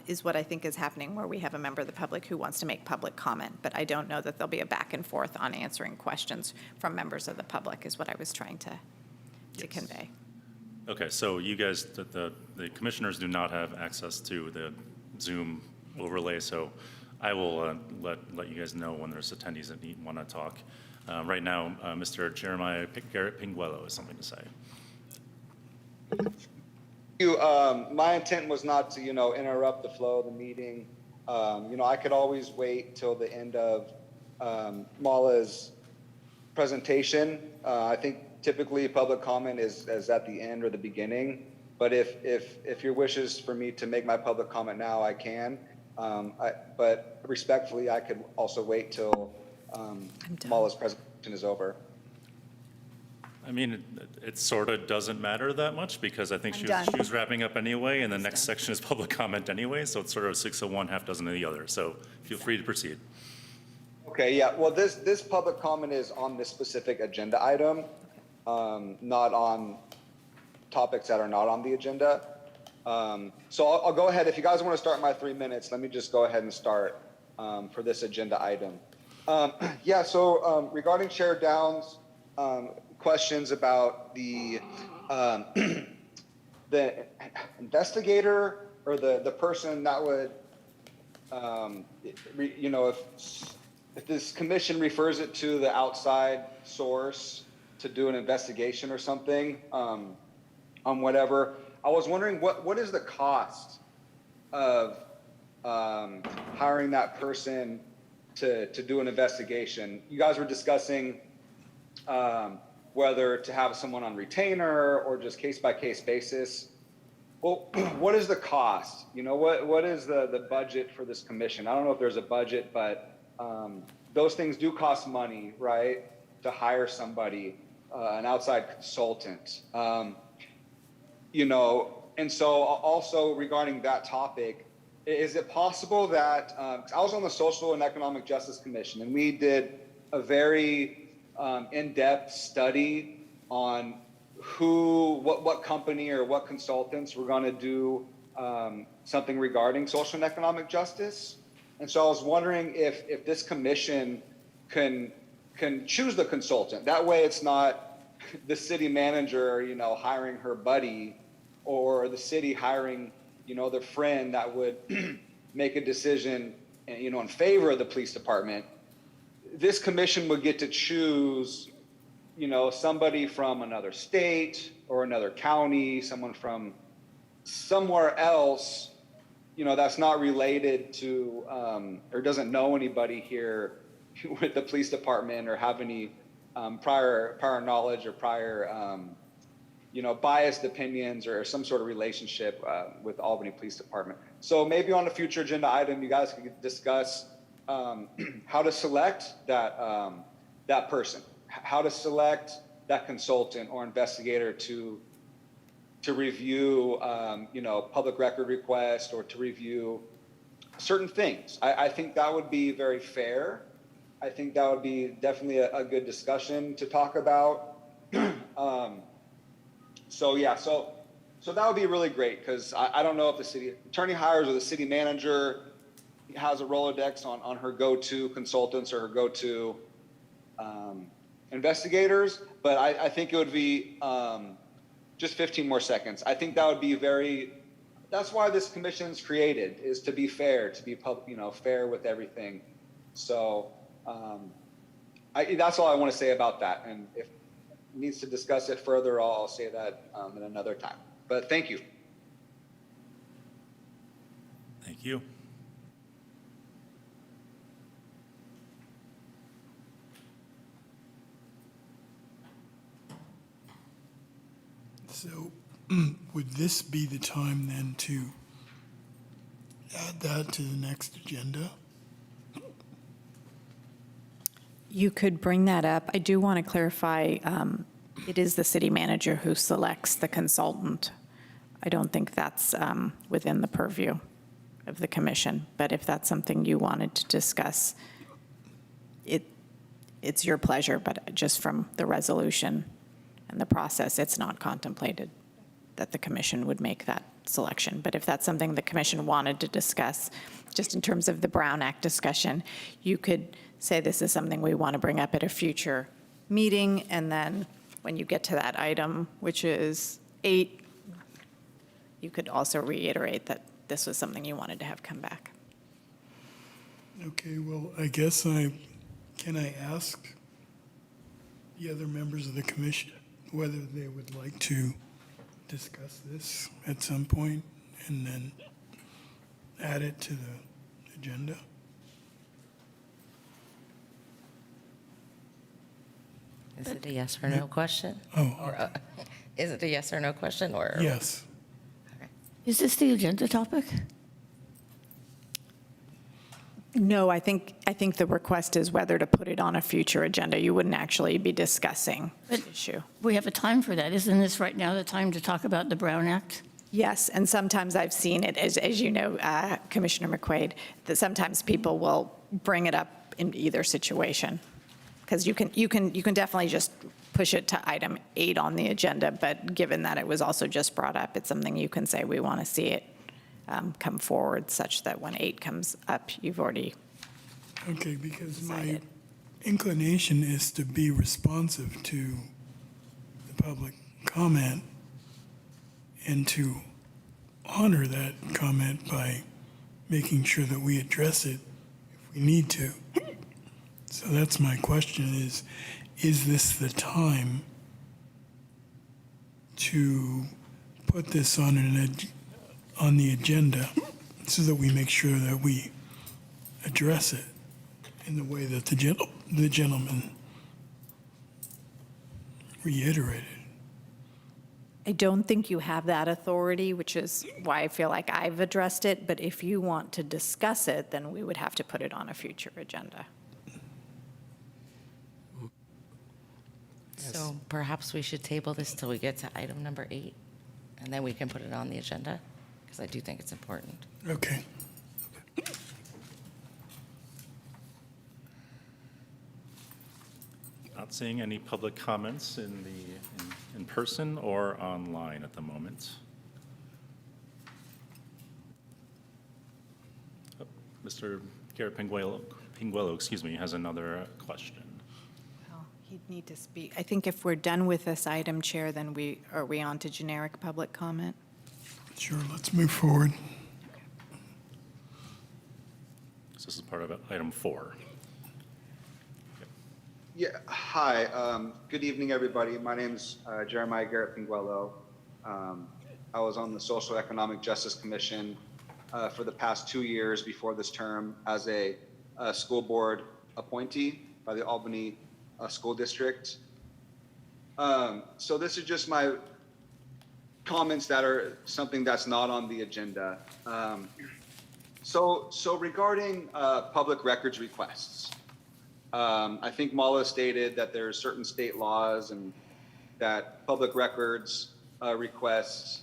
J: is what I think is happening, where we have a member of the public who wants to make public comment. But I don't know that there'll be a back and forth on answering questions from members of the public, is what I was trying to convey.
A: Okay, so you guys, the commissioners do not have access to the Zoom overlay, so I will let you guys know when there's attendees that want to talk. Right now, Mr. Jeremiah Garrett Pinguello has something to say.
K: My intent was not to, interrupt the flow of the meeting. I could always wait till the end of Mala's presentation. I think typically public comment is at the end or the beginning. But if your wish is for me to make my public comment now, I can. But respectfully, I could also wait till Mala's presentation is over.
A: I mean, it sort of doesn't matter that much because I think
J: I'm
A: she
J: done.
A: was wrapping up anyway, and the next section is public comment anyway, so it's sort of 6 of one, half dozen of the other. So feel free to proceed.
K: Okay, yeah, well, this public comment is on this specific agenda item, not on topics that are not on the agenda. So I'll go ahead. If you guys want to start my 3 minutes, let me just go ahead and start for this agenda item. Yeah, so regarding Chair Downs' questions about the investigator or the person that would, you know, if this commission refers it to the outside source to do an investigation or something on whatever, I was wondering what is the cost of hiring that person to do an investigation? You guys were discussing whether to have someone on retainer or just case-by-case basis. Well, what is the cost? You know, what is the budget for this commission? I don't know if there's a budget, but those things do cost money, right? To hire somebody, an outside consultant. You know, and so also regarding that topic, is it possible that, I was on the Social and Economic Justice Commission, and we did a very in-depth study on what company or what consultants were going to do something regarding social and economic justice. And so I was wondering if this commission can choose the consultant. That way it's not the city manager, you know, hiring her buddy, or the city hiring, you know, their friend that would make a decision, you know, in favor of the police department. This commission would get to choose, you know, somebody from another state or another county, someone from somewhere else, you know, that's not related to or doesn't know anybody here with the police department or have any prior knowledge or prior you know, biased opinions or some sort of relationship with Albany Police Department. So maybe on a future agenda item, you guys could discuss how to select that person, how to select that consultant or investigator to review, you know, public record request or to review certain things. I think that would be very fair. I think that would be definitely a good discussion to talk about. So yeah, so that would be really great, because I don't know if the city attorney hires or the city manager has a Rolodex on her go-to consultants or her go-to investigators, but I think it would be just 15 more seconds. I think that would be that's why this commission's created, is to be fair, to be you know, fair with everything. So that's all I want to say about that. And if needs to discuss it further, I'll say that at another time. But thank you.
A: Thank you.
E: So would this be the time then to add that to the next agenda?
J: You could bring that up. I do want to clarify, it is the city manager who selects the consultant. I don't think that's within the purview of the commission, but if that's something you wanted to discuss, it's your pleasure, but just from the resolution and the process, it's not contemplated that the commission would make that selection. But if that's something the commission wanted to discuss, just in terms of the Brown Act discussion, you could say this is something we want to bring up at a future meeting, and then when you get to that item, which is 8, you could also reiterate that this was something you wanted to have come back.
E: Okay, well, I guess can I ask the other members of the commission whether they would like to discuss this at some point and then add it to the agenda?
D: Is it a yes or no question?
E: Oh,
D: Or is it a yes or no question, or?
E: yes.
H: Is this the agenda topic?
J: No, I think the request is whether to put it on a future agenda. You wouldn't actually be discussing the issue.
H: We have a time for that. Isn't this right now the time to talk about the Brown Act?
J: Yes, and sometimes I've seen it, as you know, Commissioner McQuaid, that sometimes people will bring it up in either situation. Because you can definitely just push it to item 8 on the agenda, but given that it was also just brought up, it's something you can say, we want to see it come forward, such that when 8 comes up, you've already
E: Okay, because my
J: decided.
E: inclination is to be responsive to the public comment and to honor that comment by making sure that we address it if we need to. So that's my question is this the time to put this on the agenda so that we make sure that we address it in the way that the gentleman reiterated?
J: I don't think you have that authority, which is why I feel like I've addressed it, but if you want to discuss it, then we would have to put it on a future agenda.
D: So perhaps we should table this till we get to item number 8, and then we can put it on the agenda, because I do think it's important.
E: Okay.
A: Not seeing any public comments in person or online at the moment. Oh, Mr. Garrett Pinguelo, excuse me, has another question.
J: Well, he'd need to speak. I think if we're done with this item, Chair, then are we on to generic public comment?
E: Sure, let's move forward.
A: So this is part of item 4.
K: Yeah, hi. Good evening, everybody. My name's Jeremiah Garrett Pinguelo. I was on the Social Economic Justice Commission for the past 2 years before this term as a school board appointee by the Albany School District. So this is just my comments that are something that's not on the agenda. So regarding public records requests, I think Mala stated that there are certain state laws and that public records requests,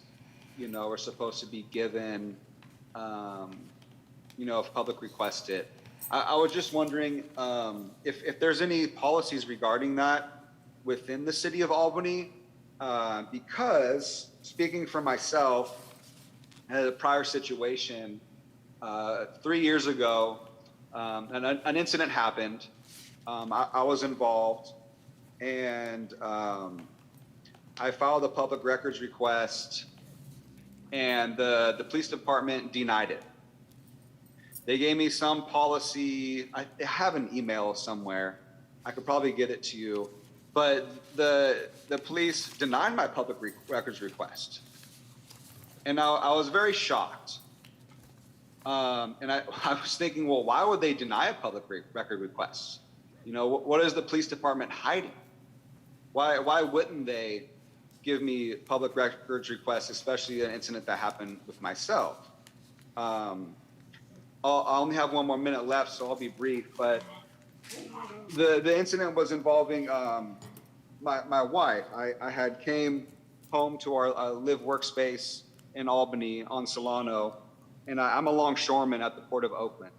K: are supposed to be given, if public requests it. I was just wondering if there's any policies regarding that within the city of Albany, because speaking for myself, I had a prior situation 3 years ago, an incident happened. I was involved, and I filed a public records request, and the police department denied it. They gave me some policy. I have an email somewhere. I could probably get it to you, but the police denied my public records request, and I was very shocked. And I was thinking, well, why would they deny a public record request? What is the police department hiding? Why wouldn't they give me public records requests, especially an incident that happened with myself? I only have 1 more minute left, so I'll be brief. But the incident was involving my wife. I had came home to our live workspace in Albany on Solano, and I'm a longshoreman at the Port of Oakland.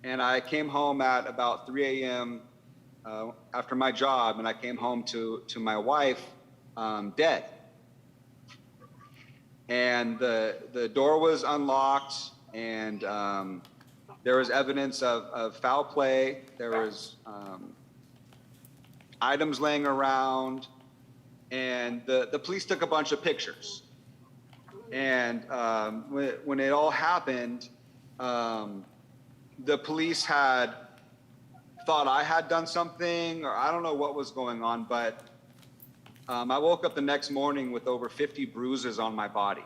K: And I came home at about 3 a.m. After my job, and I came home to my wife dead. And the door was unlocked, and there was evidence of foul play. There was items laying around, and the police took a bunch of pictures. And when it all happened, the police had thought I had done something, or I don't know what was going on, but I woke up the next morning with over 50 bruises on my body,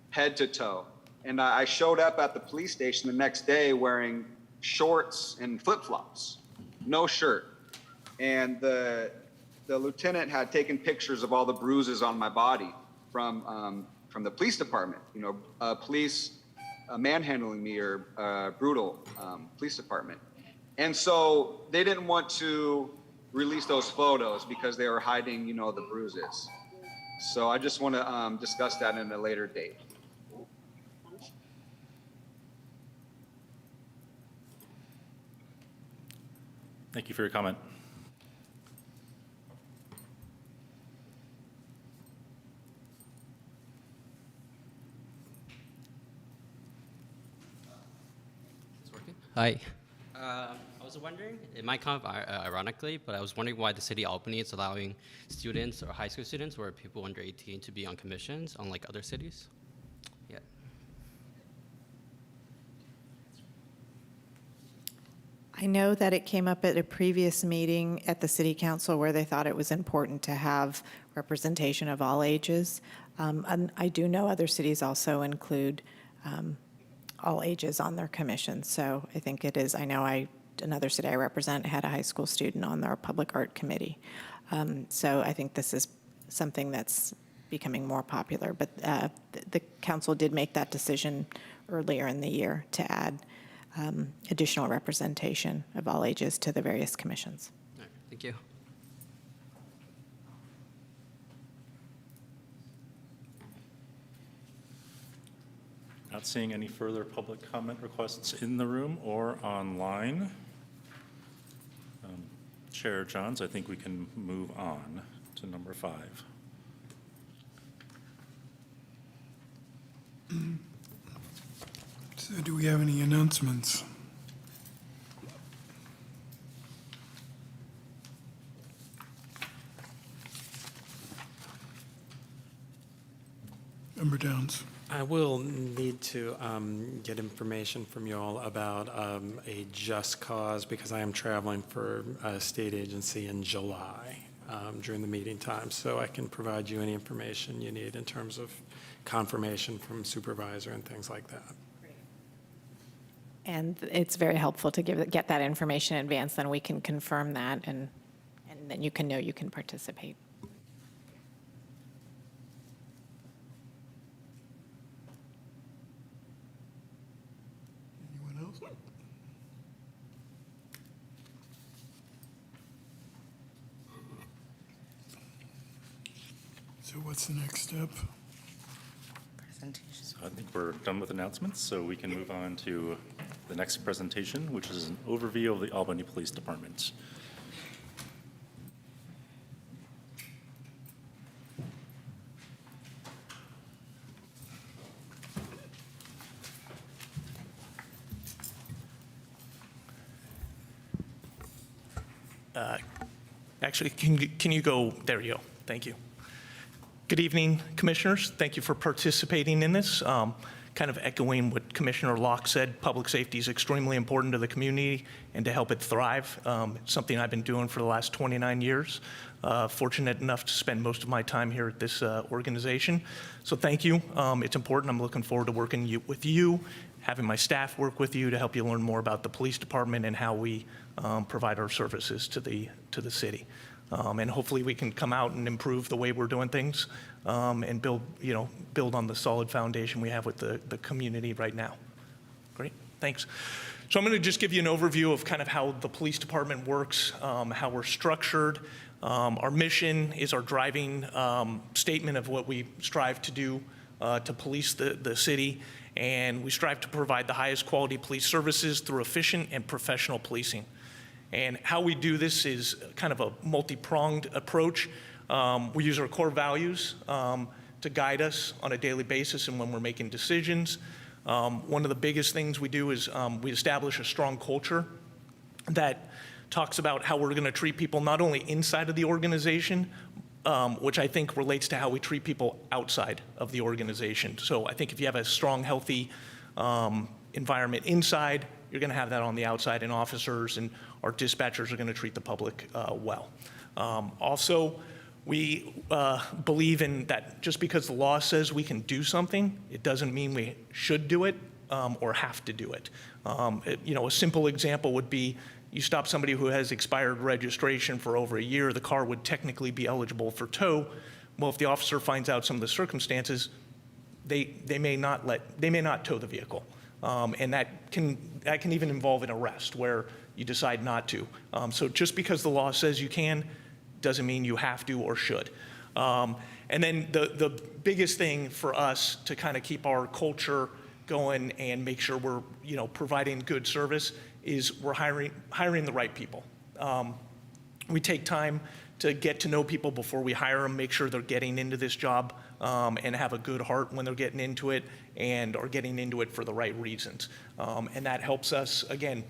K: head to toe. And I showed up at the police station the next day wearing shorts and flip-flops, no shirt. And the lieutenant had taken pictures of all the bruises on my body from from the police department, police manhandling me or brutal police department. And so they didn't want to release those photos because they were hiding, the bruises. So I just want to discuss that in a later date.
A: Thank you for your comment.
L: It's working? Hi. I was wondering, it might come up ironically, but I was wondering why the city of Albany is allowing students or high school students or people under 18 to be on commissions, unlike other cities. Yeah.
J: I know that it came up at a previous meeting at the city council where they thought it was important to have representation of all ages. And I do know other cities also include all ages on their commissions. So I think it is, I know another city I represent had a high school student on their public art committee. So I think this is something that's becoming more popular. But the council did make that decision earlier in the year to add additional representation of all ages to the various commissions.
L: All right, thank you.
A: Not seeing any further public comment requests in the room or online. Chair Johns, I think we can move on to number 5.
E: So do we have any announcements? Member Downs.
C: I will need to get information from you all about a just cause because I am traveling for a state agency in July during the meeting time. So I can provide you any information you need in terms of confirmation from supervisor and things like that.
J: And it's very helpful to get that information in advance, then we can confirm that, and then you can know you can participate.
E: Anyone else? So what's the next step?
D: Presentation.
A: So I think we're done with announcements, so we can move on to the next presentation, which is an overview of the Albany Police Department.
M: Actually, can you go, there you go, thank you. Good evening, Commissioners. Thank you for participating in this. Kind of echoing what Commissioner Locke said, public safety is extremely important to the community and to help it thrive. It's something I've been doing for the last 29 years. Fortunate enough to spend most of my time here at this organization. So thank you. It's important. I'm looking forward to working with you, having my staff work with you to help you learn more about the police department and how we provide our services to the city. And hopefully we can come out and improve the way we're doing things and build on the solid foundation we have with the community right now. Great, thanks. So I'm going to just give you an overview of kind of how the police department works, how we're structured. Our mission is our driving statement of what we strive to do to police the city, and we strive to provide the highest quality police services through efficient and professional policing. And how we do this is kind of a multi-pronged approach. We use our core values to guide us on a daily basis and when we're making decisions. One of the biggest things we do is we establish a strong culture that talks about how we're going to treat people not only inside of the organization, which I think relates to how we treat people outside of the organization. So I think if you have a strong, healthy environment inside, you're going to have that on the outside, and officers and our dispatchers are going to treat the public well. Also, we believe in that just because the law says we can do something, it doesn't mean we should do it or have to do it. A simple example would be you stop somebody who has expired registration for over a year, the car would technically be eligible for tow. Well, if the officer finds out some of the circumstances, they may not tow the vehicle. And that can even involve an arrest where you decide not to. So just because the law says you can, doesn't mean you have to or should. And then the biggest thing for us to kind of keep our culture going and make sure we're, providing good service is we're hiring the right people. We take time to get to know people before we hire them, make sure they're getting into this job and have a good heart when they're getting into it and are getting into it for the right reasons. And that helps us, again,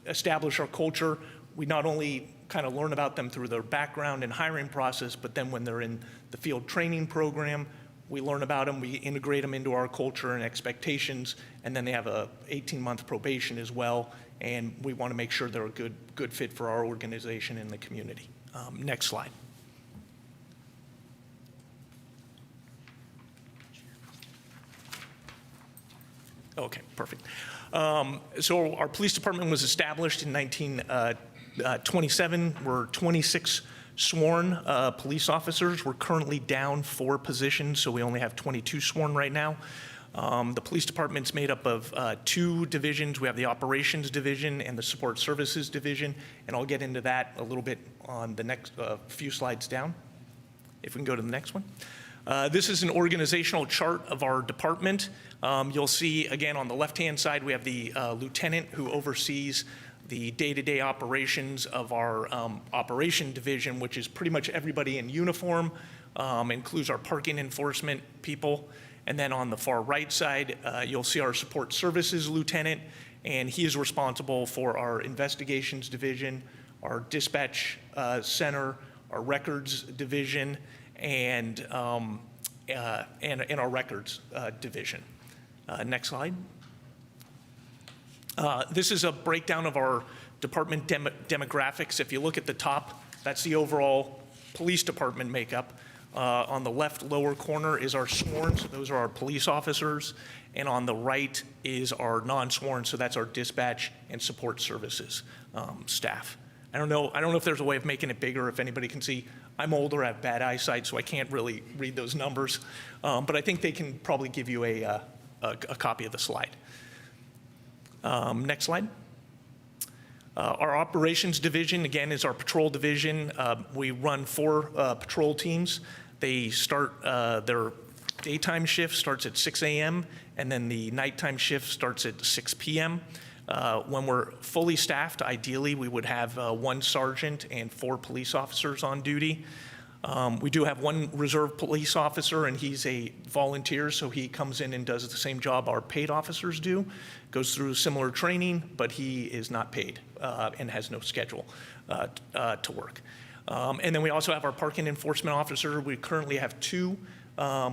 M: establish our culture. We not only kind of learn about them through their background and hiring process, but then when they're in the field training program, we learn about them, we integrate them into our culture and expectations, and then they have a 18-month probation as well, and we want to make sure they're a good fit for our organization and the community. Next slide. Okay, perfect. So our police department was established in 1927. We're 26 sworn police officers. We're currently down 4 positions, so we only have 22 sworn right now. The police department's made up of 2 divisions. We have the operations division and the support services division, and I'll get into that a little bit on the next few slides down. If we can go to the next one. This is an organizational chart of our department. You'll see, again, on the left-hand side, we have the lieutenant who oversees the day-to-day operations of our operation division, which is pretty much everybody in uniform, includes our parking enforcement people. And then on the far right side, you'll see our support services lieutenant, and he is responsible for our investigations division, our dispatch center, our records division, and our records division. Next slide. This is a breakdown of our department demographics. If you look at the top, that's the overall police department makeup. On the left lower corner is our sworn, so those are our police officers, and on the right is our non-sworn, so that's our dispatch and support services staff. I don't know if there's a way of making it bigger, if anybody can see. I'm older, I have bad eyesight, so I can't really read those numbers, but I think they can probably give you a copy of the slide. Next slide. Our operations division, again, is our patrol division. We run 4 patrol teams. They start, their daytime shift starts at 6 a.m., and then the nighttime shift starts at 6 p.m. When we're fully staffed, ideally, we would have 1 sergeant and 4 police officers on duty. We do have 1 reserve police officer, and he's a volunteer, so he comes in and does the same job our paid officers do, goes through similar training, but he is not paid and has no schedule to work. And then we also have our parking enforcement officer. We currently have 2.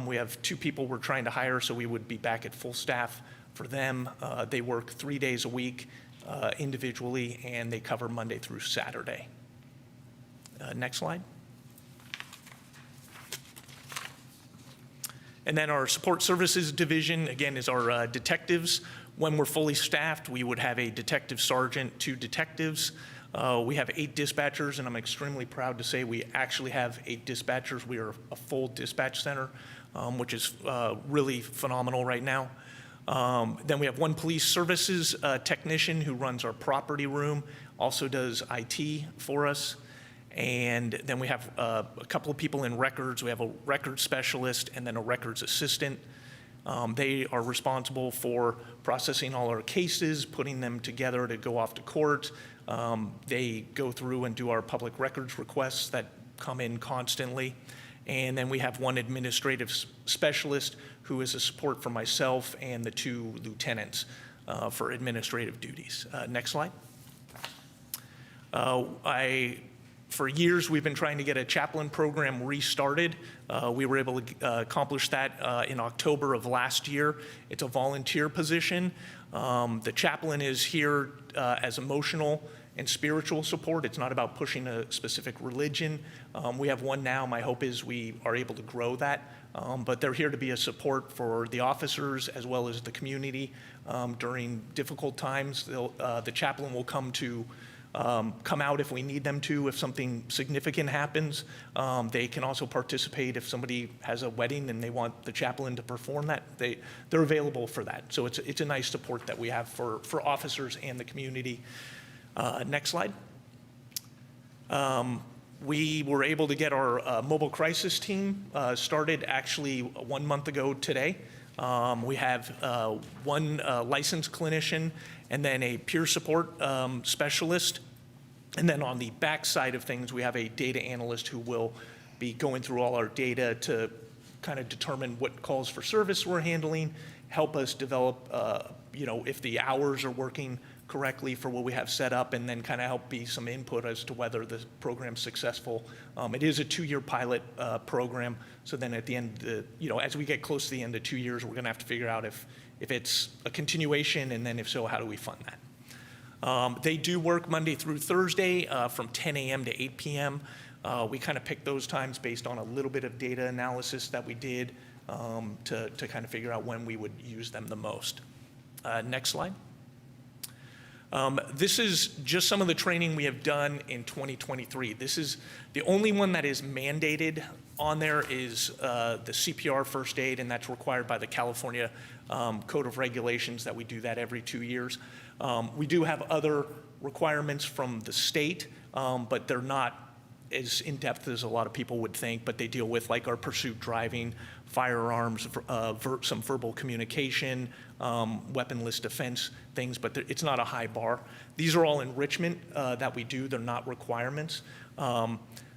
M: We have 2 people we're trying to hire, so we would be back at full staff for them. They work 3 days a week individually, and they cover Monday through Saturday. Next slide. And then our support services division, again, is our detectives. When we're fully staffed, we would have a detective sergeant, 2 detectives. We have 8 dispatchers, and I'm extremely proud to say we actually have 8 dispatchers. We are a full dispatch center, which is really phenomenal right now. Then we have 1 police services technician who runs our property room, also does IT for us. And then we have a couple of people in records. We have a records specialist and then a records assistant. They are responsible for processing all our cases, putting them together to go off to court. They go through and do our public records requests that come in constantly. And then we have 1 administrative specialist who is a support for myself and the 2 lieutenants for administrative duties. Next slide. For years, we've been trying to get a chaplain program restarted. We were able to accomplish that in October of last year. It's a volunteer position. The chaplain is here as emotional and spiritual support. It's not about pushing a specific religion. We have 1 now. My hope is we are able to grow that. But they're here to be a support for the officers as well as the community during difficult times. The chaplain will come to come out if we need them to, if something significant happens. They can also participate if somebody has a wedding and they want the chaplain to perform that. They're available for that. So it's a nice support that we have for officers and the community. Next slide. We were able to get our mobile crisis team started actually 1 month ago today. We have one licensed clinician and then a peer support specialist. And then on the back side of things, we have a data analyst who will be going through all our data to kind of determine what calls for service we're handling, help us develop, if the hours are working correctly for what we have set up, and then kind of help be some input as to whether the program's successful. It is a 2-year pilot program, so then at the end, as we get close to the end of 2 years, we're gonna have to figure out if it's a continuation, and then if so, how do we fund that? They do work Monday through Thursday from 10 a.m. to 8 p.m. We kind of picked those times based on a little bit of data analysis that we did to kind of figure out when we would use them the most. Next slide. This is just some of the training we have done in 2023. This is the only one that is mandated on there is the CPR first aid, and that's required by the California Code of Regulations that we do that every 2 years. We do have other requirements from the state, but they're not as in-depth as a lot of people would think, but they deal with like our pursuit driving, firearms, some verbal communication, weaponless defense things, but it's not a high bar. These are all enrichment that we do. They're not requirements.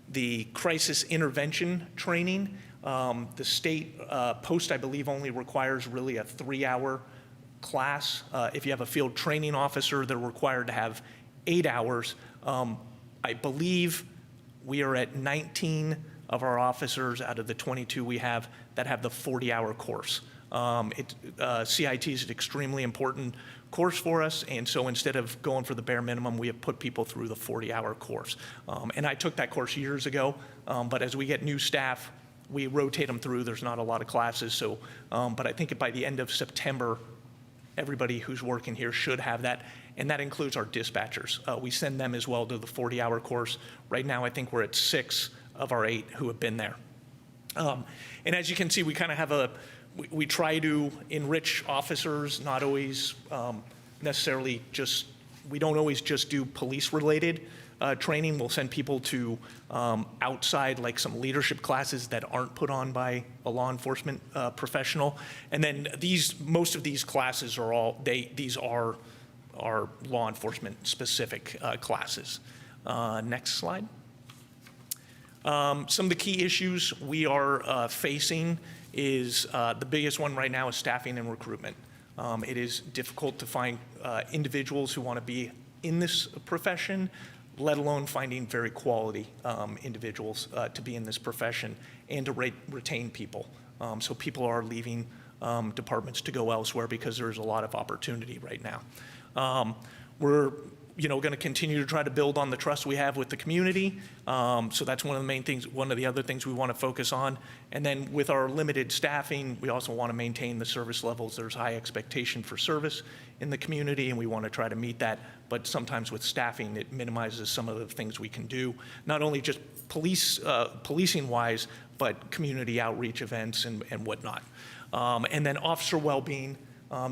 M: The crisis intervention training, the state post, I believe, only requires really a 3-hour class. If you have a field training officer, they're required to have 8 hours. I believe we are at 19 of our officers out of the 22 we have that have the 40-hour course. CIT is an extremely important course for us, and so instead of going for the bare minimum, we have put people through the 40-hour course. And I took that course years ago, but as we get new staff, we rotate them through. There's not a lot of classes, so, but I think by the end of September, everybody who's working here should have that, and that includes our dispatchers. We send them as well to the 40-hour course. Right now, I think we're at 6 of our 8 who have been there. And as you can see, we kind of have we try to enrich officers, not always necessarily just, we don't always just do police-related training. We'll send people to outside, like some leadership classes that aren't put on by a law enforcement professional. And then most of these classes are these are law enforcement specific classes. Next slide. Some of the key issues we are facing is the biggest one right now is staffing and recruitment. It is difficult to find individuals who want to be in this profession, let alone finding very quality individuals to be in this profession and to retain people. So people are leaving departments to go elsewhere because there's a lot of opportunity right now. We're going to continue to try to build on the trust we have with the community. So that's one of the main things, one of the other things we want to focus on. And then with our limited staffing, we also want to maintain the service levels. There's high expectation for service in the community, and we want to try to meet that. But sometimes with staffing, it minimizes some of the things we can do, not only just policing-wise, but community outreach events and whatnot. And then officer well-being.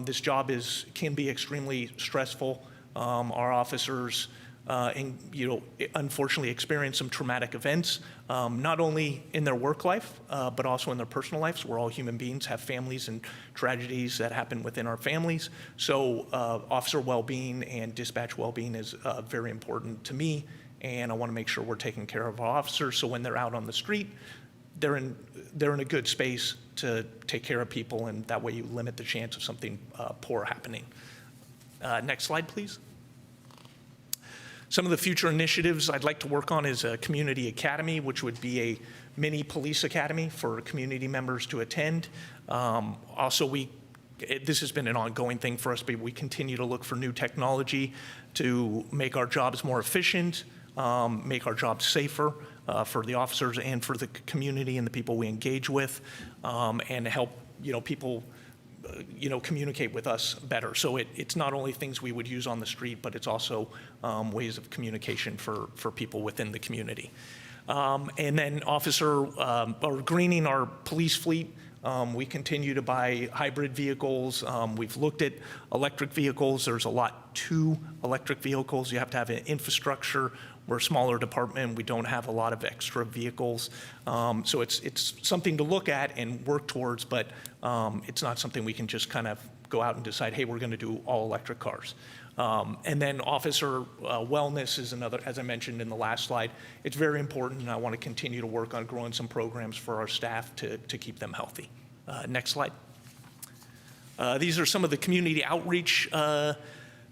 M: This job can be extremely stressful. Our officers, unfortunately experience some traumatic events, not only in their work life, but also in their personal lives. We're all human beings, have families and tragedies that happen within our families. So officer well-being and dispatch well-being is very important to me, and I want to make sure we're taking care of our officers so when they're out on the street, they're in a good space to take care of people, and that way you limit the chance of something poor happening. Next slide, please. Some of the future initiatives I'd like to work on is a community academy, which would be a mini police academy for community members to attend. Also, this has been an ongoing thing for us, but we continue to look for new technology to make our jobs more efficient, make our jobs safer for the officers and for the community and the people we engage with, and help people communicate with us better. So it's not only things we would use on the street, but it's also ways of communication for people within the community. And then or greening our police fleet. We continue to buy hybrid vehicles. We've looked at electric vehicles. There's a lot to electric vehicles. You have to have an infrastructure. We're a smaller department. We don't have a lot of extra vehicles. So it's something to look at and work towards, but it's not something we can just kind of go out and decide, hey, we're going to do all electric cars. And then officer wellness is another, as I mentioned in the last slide. It's very important, and I want to continue to work on growing some programs for our staff to keep them healthy. Next slide. These are some of the community outreach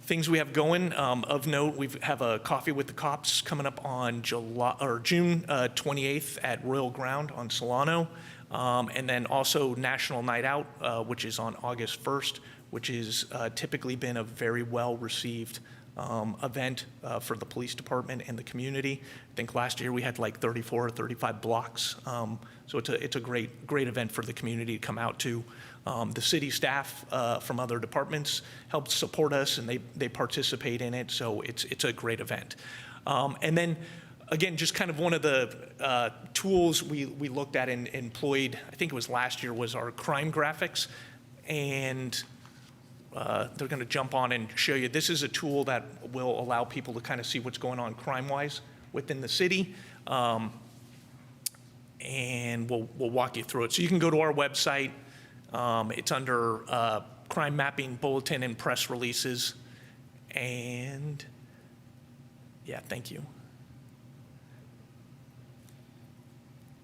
M: things we have going. Of note, we have a Coffee with the Cops coming up on June 28th at Royal Ground on Solano. And then also National Night Out, which is on August 1st, which has typically been a very well-received event for the police department and the community. I think last year we had like 34 or 35 blocks. So it's a great event for the community to come out to. The city staff from other departments help support us, and they participate in it, so it's a great event. And then, again, just kind of one of the tools we looked at and employed, I think it was last year, was our crime graphics. And they're going to jump on and show you. This is a tool that will allow people to kind of see what's going on crime-wise within the city. And we'll walk you through it. So you can go to our website. It's under Crime Mapping Bulletin and Press Releases. And yeah, thank you.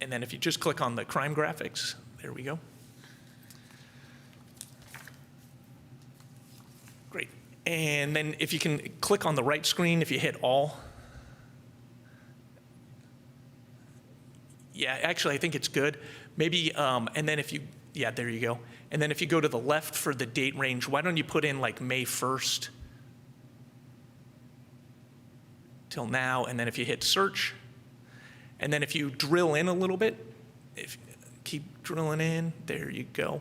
M: And then if you just click on the crime graphics, there we go. Great. And then if you can click on the right screen, if you hit all. Yeah, actually, I think it's good. Maybe, and then if you, yeah, there you go. And then if you go to the left for the date range, why don't you put in like May 1st till now, and then if you hit search, and then if you drill in a little bit, keep drilling in, there you go.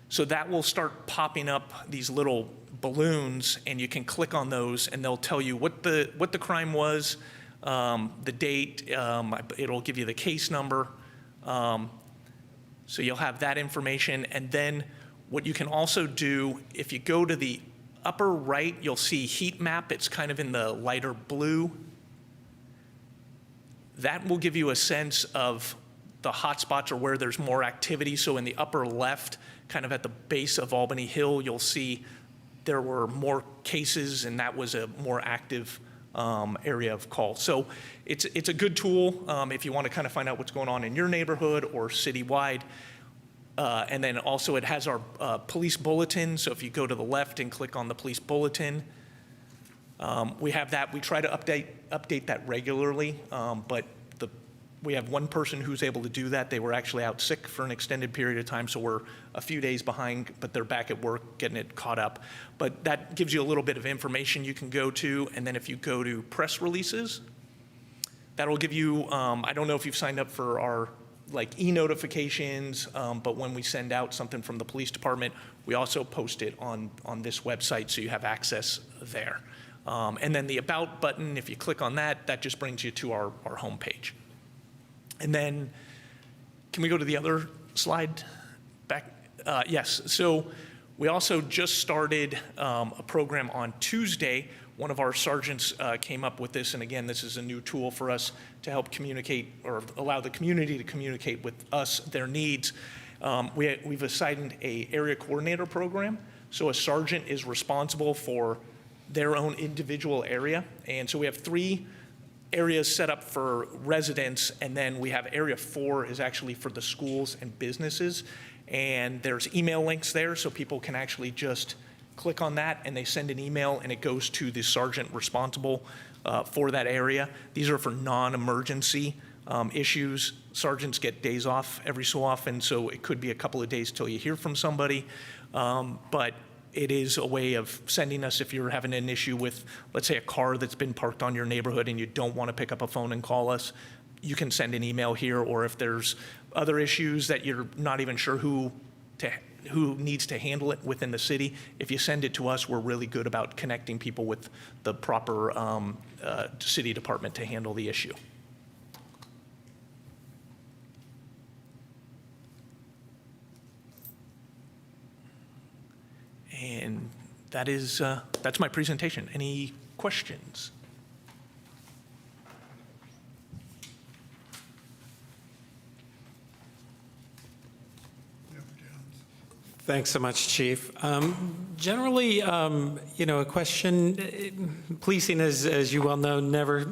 M: So that will start popping up these little balloons, and you can click on those, and they'll tell you what the crime was, the date. It'll give you the case number. So you'll have that information. And then what you can also do, if you go to the upper right, you'll see heat map. It's kind of in the lighter blue. That will give you a sense of the hot spots or where there's more activity. So in the upper left, kind of at the base of Albany Hill, you'll see there were more cases, and that was a more active area of call. So it's a good tool if you want to kind of find out what's going on in your neighborhood or citywide. And then also it has our police bulletin. So if you go to the left and click on the police bulletin, we have that. We try to update that regularly, but we have one person who's able to do that. They were actually out sick for an extended period of time, so we're a few days behind, but they're back at work getting it caught up. But that gives you a little bit of information you can go to, and then if you go to press releases, that'll give you, I don't know if you've signed up for our like e-notifications, but when we send out something from the police department, we also post it on this website, so you have access there. And then the About button, if you click on that, that just brings you to our homepage. And then, can we go to the other slide? Back, yes, so we also just started a program on Tuesday. One of our sergeants came up with this, and again, this is a new tool for us to help communicate or allow the community to communicate with us their needs. We've assigned a area coordinator program, so a sergeant is responsible for their own individual area, and so we have 3 areas set up for residents, and then we have area 4 is actually for the schools and businesses, and there's email links there, so people can actually just click on that and they send an email and it goes to the sergeant responsible for that area. These are for non-emergency issues. Sergeants get days off every so often, so it could be a couple of days till you hear from somebody, but it is a way of sending us if you're having an issue with, let's say, a car that's been parked on your neighborhood and you don't want to pick up a phone and call us, you can send an email here, or if there's other issues that you're not even sure who who needs to handle it within the city. If you send it to us, we're really good about connecting people with the proper city department to handle the issue. And that's my presentation. Any questions?
C: Thanks so much, Chief. Generally, a question, policing, as you well know,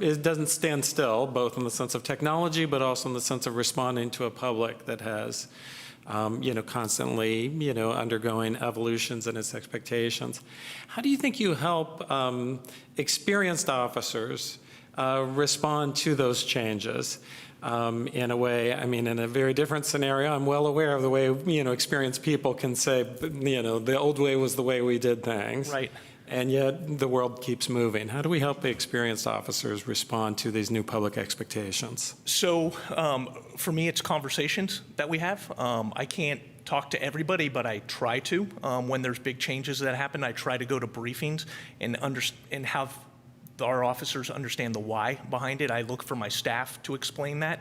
C: it doesn't stand still, both in the sense of technology, but also in the sense of responding to a public that has, constantly, undergoing evolutions in its expectations. How do you think you help experienced officers respond to those changes? In a way, in a very different scenario, I'm well aware of the way, experienced people can say, the old way was the way we did things.
M: Right.
C: And yet the world keeps moving. How do we help the experienced officers respond to these new public expectations?
M: So for me, it's conversations that we have. I can't talk to everybody, but I try to. When there's big changes that happen, I try to go to briefings and have our officers understand the why behind it. I look for my staff to explain that.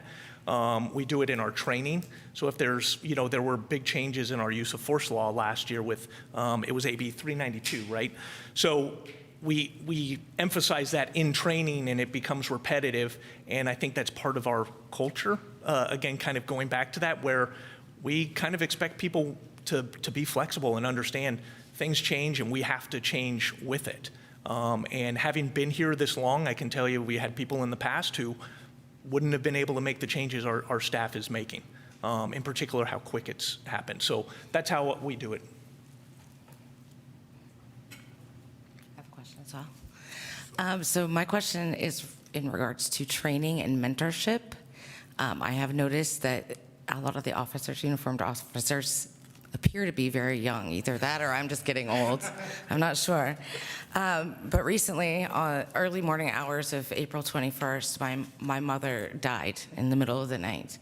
M: We do it in our training. So if there's, there were big changes in our use of force law last year with, it was AB 392, right? So we emphasize that in training and it becomes repetitive. And I think that's part of our culture. Again, kind of going back to that, where we kind of expect people to be flexible and understand things change and we have to change with it. And having been here this long, I can tell you we had people in the past who wouldn't have been able to make the changes our staff is making, in particular how quick it's happened. So that's how we do it.
D: I have a question as well. So my question is in regards to training and mentorship. I have noticed that a lot of the officers, uniformed officers, appear to be very young. Either that or I'm just getting old. I'm not sure. But recently, early morning hours of April 21st, my mother died in the middle of the night.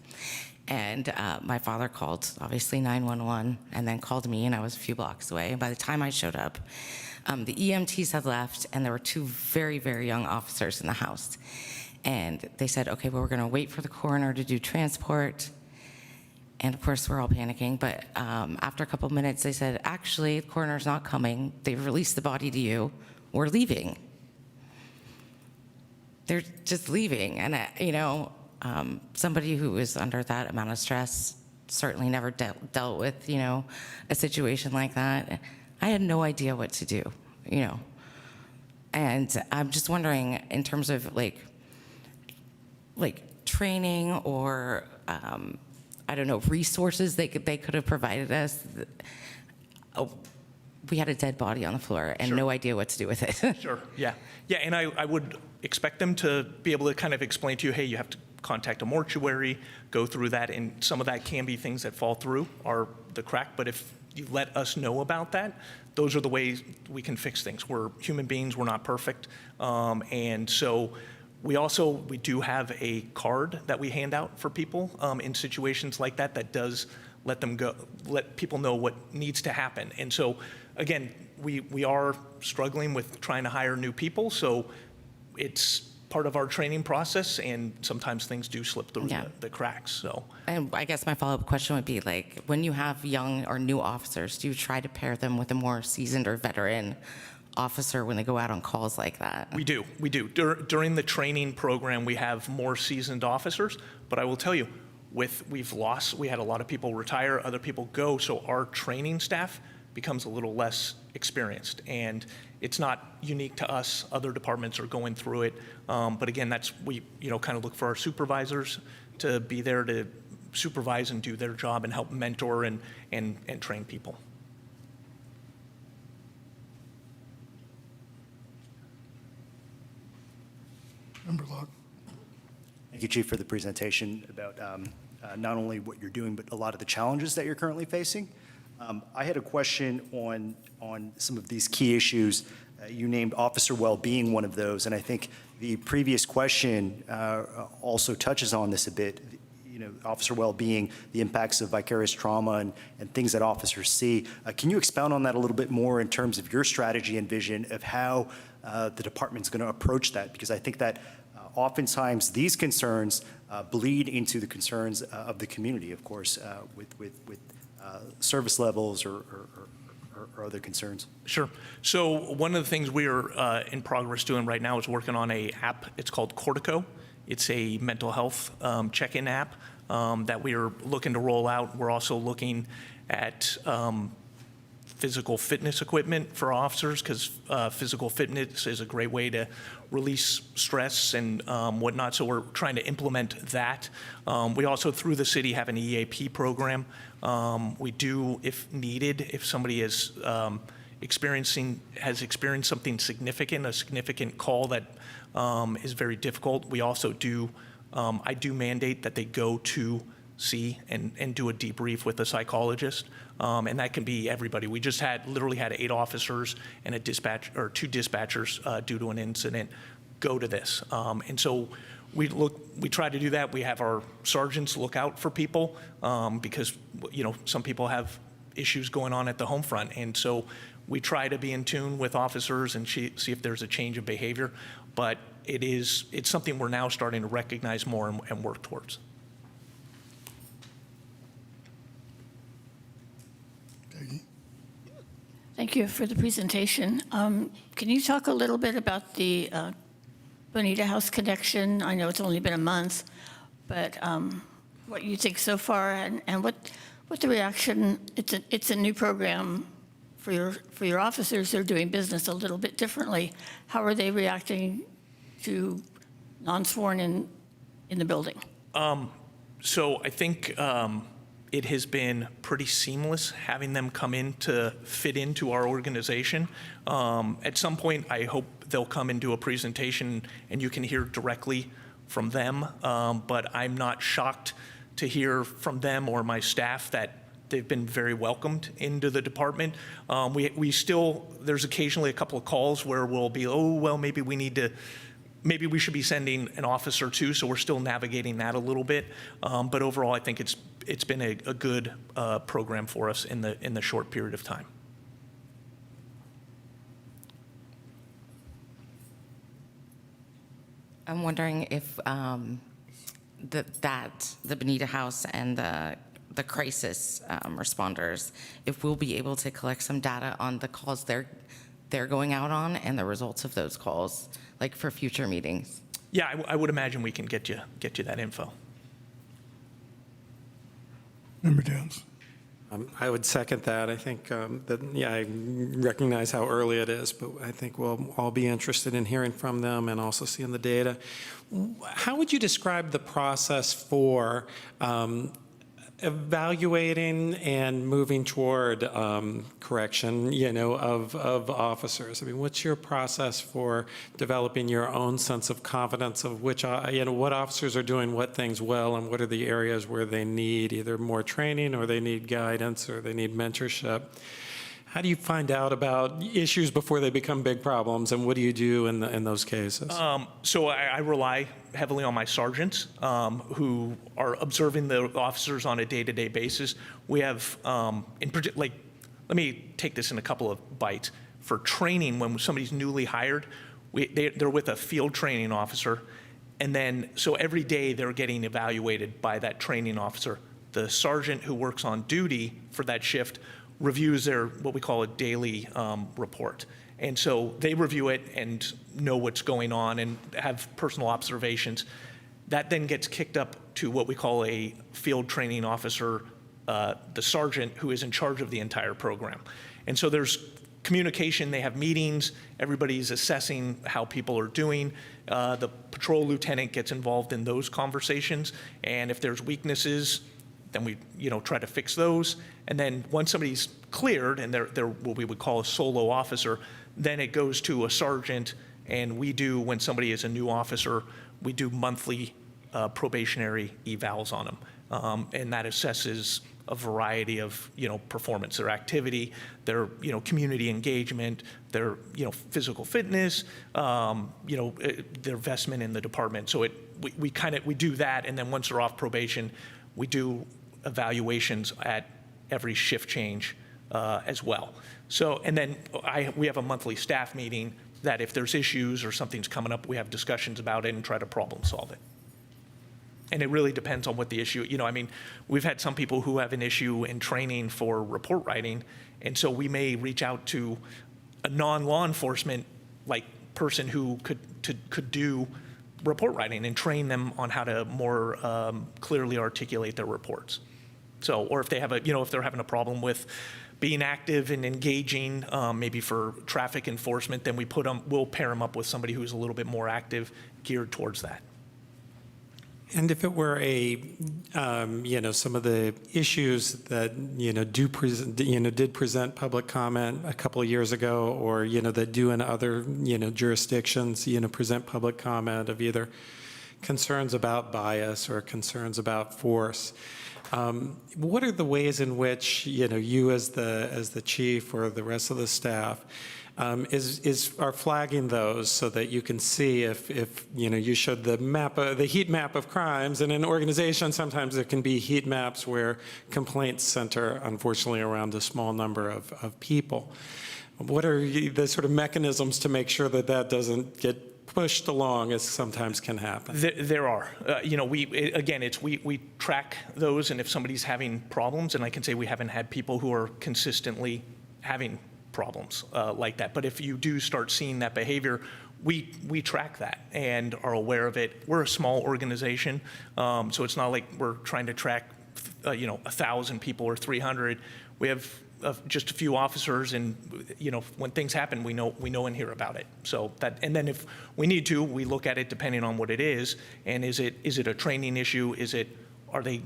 D: And my father called, obviously, 911, and then called me, and I was a few blocks away. And by the time I showed up, the EMTs had left, and there were two very, very young officers in the house. And they said, okay, well, we're going to wait for the coroner to do transport. And of course, we're all panicking, but after a couple of minutes, they said, actually, the coroner's not coming. They've released the body to you. We're leaving. They're just leaving. And, somebody who is under that amount of stress certainly never dealt with, a situation like that. I had no idea what to do, And I'm just wondering, in terms of like training or, I don't know, resources they could have provided us. We had a dead body on the floor and no idea what to do with it.
M: Sure, yeah. Yeah, and I would expect them to be able to kind of explain to you, hey, you have to contact a mortuary, go through that, and some of that can be things that fall through the crack, but if you let us know about that, those are the ways we can fix things. We're human beings, we're not perfect, and so we do have a card that we hand out for people in situations like that does let people know what needs to happen. And so, again, we are struggling with trying to hire new people, so it's part of our training process, and sometimes things do slip through the cracks. So,
D: and I guess my follow-up question would be, like, when you have young or new officers, do you try to pair them with a more seasoned or veteran officer when they go out on calls like that?
M: We do. During the training program, we have more seasoned officers, but I will tell you, we had a lot of people retire, other people go, so our training staff becomes a little less experienced, and it's not unique to us. Other departments are going through it, but again, we kind of look for our supervisors to be there to supervise and do their job and help mentor and train people.
E: Member Locke.
G: Thank you, Chief, for the presentation about not only what you're doing, but a lot of the challenges that you're currently facing. I had a question on some of these key issues. You named officer well-being one of those, and I think the previous question also touches on this a bit. officer well-being, the impacts of vicarious trauma and things that officers see. Can you expound on that a little bit more in terms of your strategy and vision of how the department's going to approach that? Because I think that oftentimes these concerns bleed into the concerns of the community, of course, with service levels or other concerns.
M: Sure. So one of the things we are in progress doing right now is working on a app. It's called Cortico. It's a mental health check-in app that we are looking to roll out. We're also looking at physical fitness equipment for officers, because physical fitness is a great way to release stress and whatnot. So we're trying to implement that. We also, through the city, have an EAP program. We do, if needed, if somebody is has experienced something significant, a significant call that is very difficult. We also do, I do mandate that they go to see and do a debrief with a psychologist, and that can be everybody. We just literally had 8 officers and a 2 dispatchers due to an incident go to this, and so we try to do that. We have our sergeants look out for people because some people have issues going on at the home front, and so we try to be in tune with officers and see if there's a change of behavior. But it's something we're now starting to recognize more and work towards.
E: Peggy?
H: Thank you for the presentation. Can you talk a little bit about the Bonita House connection? I know it's only been a month, but what you think so far and what the reaction, it's a new program for your officers. They're doing business a little bit differently. How are they reacting to non-sworn in the building?
M: So I think it has been pretty seamless having them come in to fit into our organization. At some point, I hope they'll come and do a presentation and you can hear directly from them. But I'm not shocked to hear from them or my staff that they've been very welcomed into the department. We still, there's occasionally a couple of calls where we'll be, oh, well, maybe we should be sending an officer too, so we're still navigating that a little bit. But overall, I think it's been a good program for us in the short period of time.
D: I'm wondering if the Bonita House and the crisis responders, if we'll be able to collect some data on the calls they're going out on and the results of those calls, like for future meetings.
M: Yeah, I would imagine we can get you that info.
E: Member Downs?
C: I would second that. I think I recognize how early it is, but I think we'll all be interested in hearing from them and also seeing the data. How would you describe the process for evaluating and moving toward correction, of officers? I mean, what's your process for developing your own sense of confidence of which, what officers are doing what things well and what are the areas where they need either more training or they need guidance or they need mentorship? How do you find out about issues before they become big problems, and what do you do in those cases?
M: So I rely heavily on my sergeants who are observing the officers on a day-to-day basis. We have, let me take this in a couple of bites. For training, when somebody's newly hired, they're with a field training officer, and then so every day they're getting evaluated by that training officer. The sergeant who works on duty for that shift reviews their, what we call a daily report. And so they review it and know what's going on and have personal observations. That then gets kicked up to what we call a field training officer, the sergeant who is in charge of the entire program. And so there's communication, they have meetings, everybody's assessing how people are doing. The patrol lieutenant gets involved in those conversations, and if there's weaknesses, then we try to fix those. And then once somebody's cleared and they're what we would call a solo officer, then it goes to a sergeant, and we do, when somebody is a new officer, we do monthly probationary evals on them. And that assesses a variety of, performance, their activity, their, community engagement, their, physical fitness, their investment in the department. So we do that, and then once they're off probation, we do evaluations at every shift change as well. So, and then we have a monthly staff meeting that if there's issues or something's coming up, we have discussions about it and try to problem solve it. And it really depends on what the issue, we've had some people who have an issue in training for report writing, and so we may reach out to a non-law enforcement person who could do report writing and train them on how to more clearly articulate their reports. So, or if they have if they're having a problem with being active and engaging, maybe for traffic enforcement, then we'll pair them up with somebody who's a little bit more active, geared towards that.
C: And if it were some of the issues that, did present public comment a couple of years ago, or, that do in other, jurisdictions, present public comment of either concerns about bias or concerns about force, what are the ways in which, you as the chief or the rest of the staff are flagging those so that you can see if you showed the heat map of crimes. In an organization, sometimes there can be heat maps where complaints center, unfortunately, around a small number of people. What are the sort of mechanisms to make sure that that doesn't get pushed along, as sometimes can happen?
M: There are. We track those, and if somebody's having problems, and I can say we haven't had people who are consistently having problems like that. But if you do start seeing that behavior, we track that and are aware of it. We're a small organization, so it's not like we're trying to track 1,000 people or 300. We have just a few officers, and when things happen, we know and hear about it. So that, and then if we need to, we look at it depending on what it is, and is it a training issue? Are they,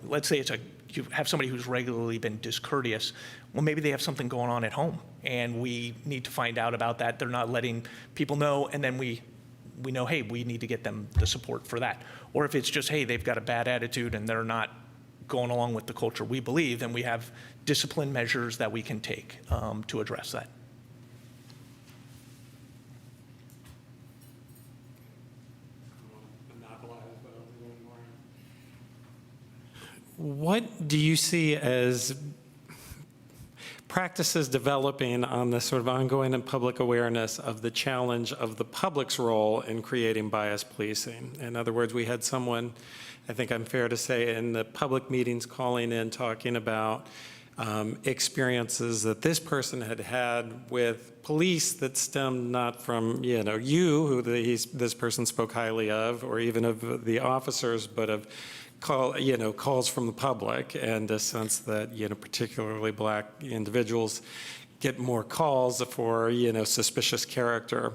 M: let's say you have somebody who's regularly been discourteous. Well, maybe they have something going on at home, and we need to find out about that. They're not letting people know, and then we know, hey, we need to get them the support for that. Or if it's just, hey, they've got a bad attitude and they're not going along with the culture we believe, then we have discipline measures that we can take to address that.
C: What do you see as practices developing on the sort of ongoing and public awareness of the challenge of the public's role in creating bias policing? In other words, we had someone, I think I'm fair to say, in the public meetings calling in, talking about experiences that this person had had with police that stemmed not from, you, who this person spoke highly of, or even of the officers, but of calls from the public, and a sense that, particularly black individuals get more calls for, suspicious character.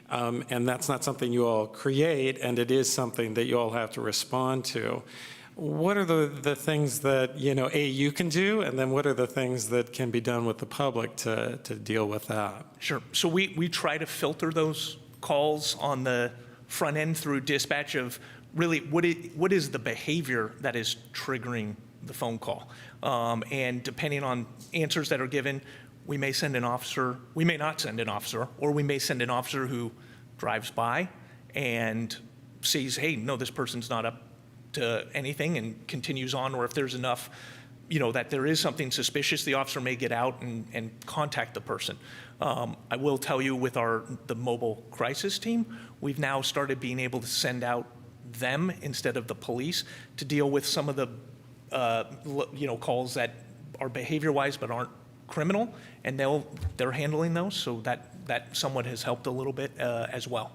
C: And that's not something you all create, and it is something that you all have to respond to. What are the things that, you can do, and then what are the things that can be done with the public to deal with that?
M: Sure. So we try to filter those calls on the front end through dispatch of really what is the behavior that is triggering the phone call. And depending on answers that are given, we may send an officer, we may not send an officer, or we may send an officer who drives by and sees, hey, no, this person's not up to anything, and continues on. Or if there's enough, that there is something suspicious, the officer may get out and contact the person. I will tell you, with the mobile crisis team, we've now started being able to send out them instead of the police to deal with some of the calls that are behavior-wise but aren't criminal, and they're handling those, so that somewhat has helped a little bit as well.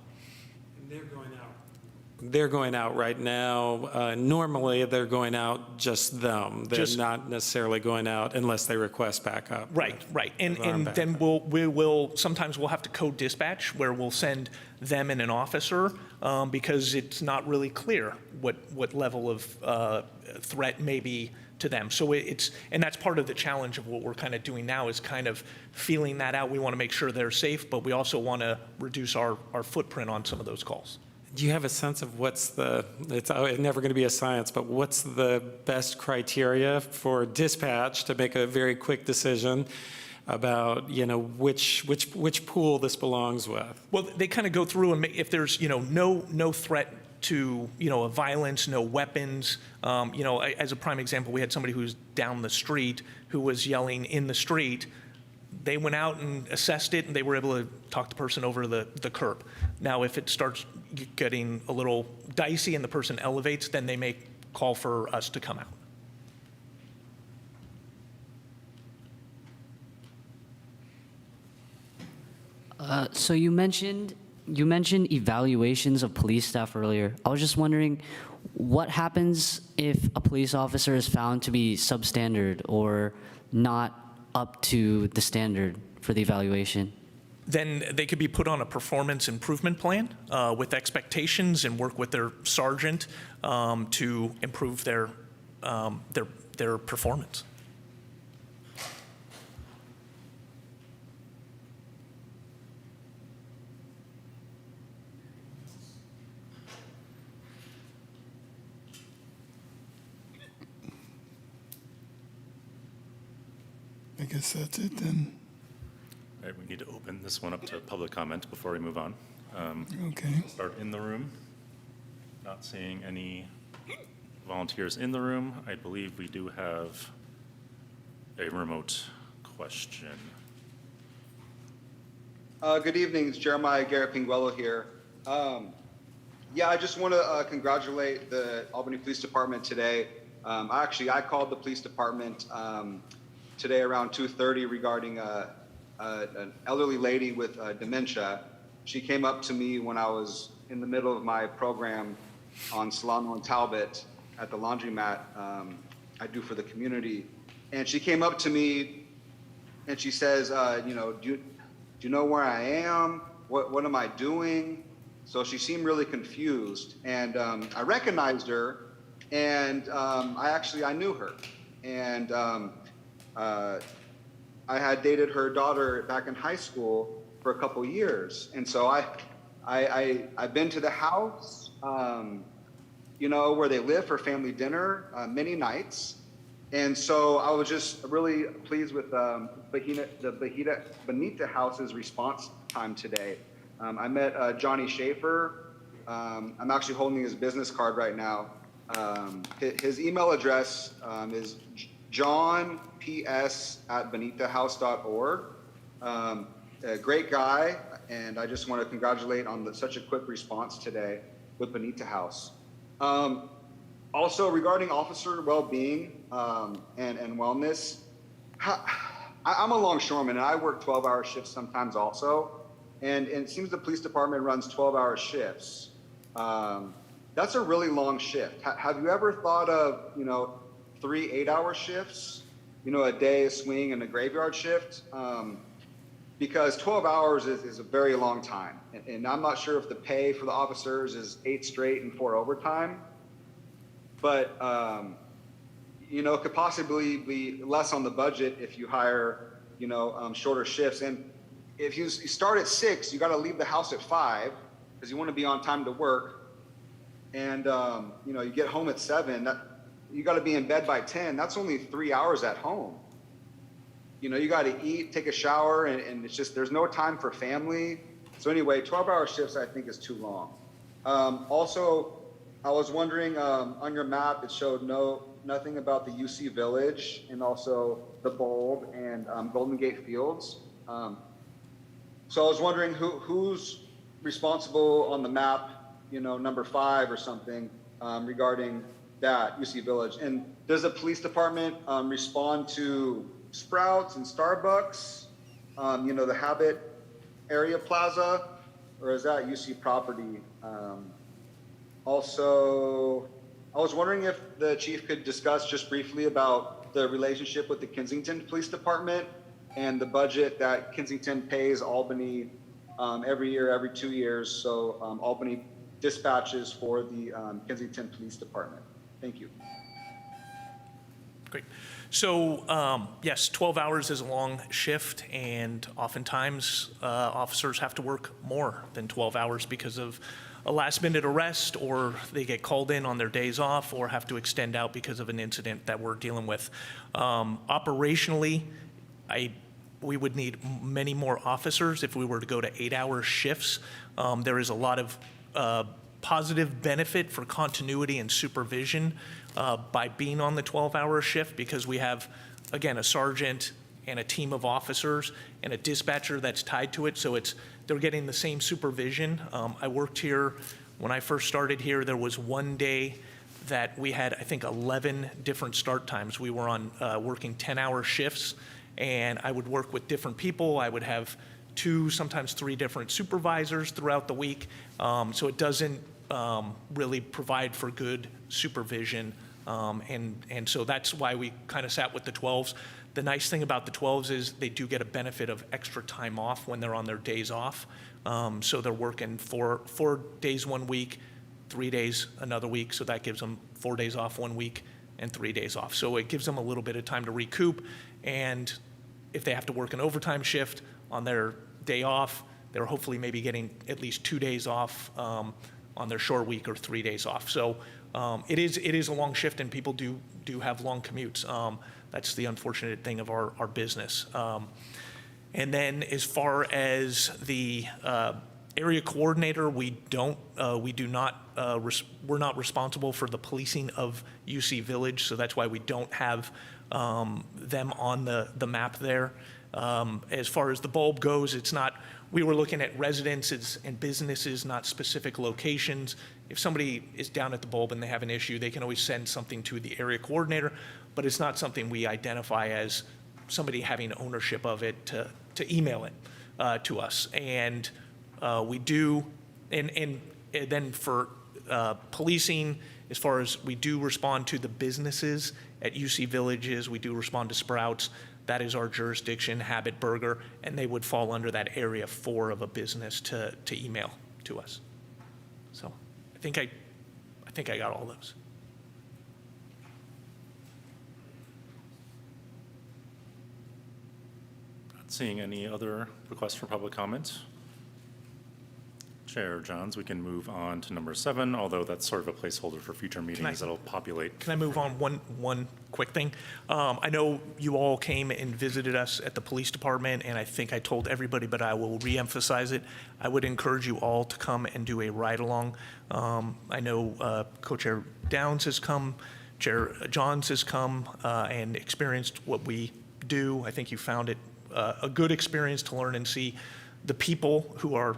C: They're going out right now. Normally, they're going out just them. They're not necessarily going out unless they request backup.
M: Right. And then sometimes we'll have to code dispatch, where we'll send them and an officer because it's not really clear what level of threat may be to them. So and that's part of the challenge of what we're kind of doing now, is kind of feeling that out. We want to make sure they're safe, but we also want to reduce our footprint on some of those calls.
C: Do you have a sense of it's never going to be a science, but what's the best criteria for dispatch to make a very quick decision about, which pool this belongs with?
M: Well, they kind of go through and if there's, no threat to, a violence, no weapons. As a prime example, we had somebody who's down the street who was yelling in the street. They went out and assessed it, and they were able to talk the person over the curb. Now, if it starts getting a little dicey and the person elevates, then they may call for us to come out.
I: So you mentioned evaluations of police staff earlier. I was just wondering, what happens if a police officer is found to be substandard or not up to the standard for the evaluation?
M: Then they could be put on a performance improvement plan with expectations and work with their sergeant to improve their performance.
E: I guess that's it then.
A: All right, we need to open this one up to public comment before we move on.
E: Okay.
A: Start in the room. Not seeing any volunteers in the room. I believe we do have a remote question.
K: Good evening, it's Jeremiah Garrett Pinguello here. Yeah, I just want to congratulate the Albany Police Department today. I called the police department today around 2:30 regarding an elderly lady with dementia. She came up to me when I was in the middle of my program on Solano and Talbot at the laundromat I do for the community. And she came up to me and she says, do you know where I am? What am I doing? So she seemed really confused. And I recognized her, and I knew her. And I had dated her daughter back in high school for a couple years. And so I've been to the house, where they live for family dinner many nights. And so I was just really pleased with the Bonita House's response time today. I met Johnny Schaefer. I'm actually holding his business card right now. His email address is johnps@bonitahouse.org. A great guy, and I just want to congratulate on such a quick response today with Bonita House. Also, regarding officer well-being and wellness, I'm a longshoreman, and I work 12-hour shifts sometimes also, and it seems the police department runs 12-hour shifts. That's a really long shift. Have you ever thought of, 3 8-hour shifts, a day, a swing, and a graveyard shift? Because 12 hours is a very long time. And I'm not sure if the pay for the officers is 8 straight and 4 overtime, but, it could possibly be less on the budget if you hire, shorter shifts. And if you start at 6, you got to leave the house at 5 because you want to be on time to work. And, you get home at 7, you got to be in bed by 10. That's only 3 hours at home. You got to eat, take a shower, and it's just, there's no time for family. So anyway, 12-hour shifts, I think, is too long. Also, I was wondering, on your map, it showed nothing about the UC Village and also the Bulb and Golden Gate Fields. So I was wondering who's responsible on the map, number 5 or something, regarding that UC Village. And does the police department respond to Sprouts and Starbucks, the Habit area plaza, or is that UC property? Also, I was wondering if the chief could discuss just briefly about the relationship with the Kensington Police Department and the budget that Kensington pays Albany every year, every 2 years. So Albany dispatches for the Kensington Police Department. Thank you.
M: Great. So yes, 12 hours is a long shift, and oftentimes officers have to work more than 12 hours because of a last-minute arrest, or they get called in on their days off, or have to extend out because of an incident that we're dealing with. Operationally, we would need many more officers if we were to go to 8-hour shifts. There is a lot of positive benefit for continuity and supervision by being on the 12-hour shift, because we have, again, a sergeant and a team of officers and a dispatcher that's tied to it, so they're getting the same supervision. I worked here, when I first started here, there was one day that we had, I think, 11 different start times. We were on working 10-hour shifts, and I would work with different people. I would have 2, sometimes 3 different supervisors throughout the week, so it doesn't really provide for good supervision, and so that's why we kind of sat with the 12s. The nice thing about the 12s is they do get a benefit of extra time off when they're on their days off, so they're working 4 days one week, 3 days another week, so that gives them 4 days off one week and 3 days off. So it gives them a little bit of time to recoup, and if they have to work an overtime shift on their day off, they're hopefully maybe getting at least 2 days off on their short week, or 3 days off. So it is a long shift, and people do have long commutes. That's the unfortunate thing of our business. And then as far as the area coordinator, we're not responsible for the policing of UC Village, so that's why we don't have them on the map there. As far as the bulb goes, we were looking at residences and businesses, not specific locations. If somebody is down at the bulb and they have an issue, they can always send something to the area coordinator, but it's not something we identify as somebody having ownership of it to email it to us. And we do, and then for policing, as far as we do respond to the businesses at UC Villages, we do respond to Sprouts. That is our jurisdiction, Habit Burger, and they would fall under that area 4 of a business to email to us. So I think I got all those.
A: Not seeing any other requests for public comment. Chair Johns, we can move on to number 7, although that's sort of a placeholder for future meetings that'll populate.
M: Can I move on one quick thing? I know you all came and visited us at the police department, and I think I told everybody, but I will reemphasize it. I would encourage you all to come and do a ride-along. I know Co-Chair Downs has come, Chair Johns has come and experienced what we do. I think you found it a good experience to learn and see the people who are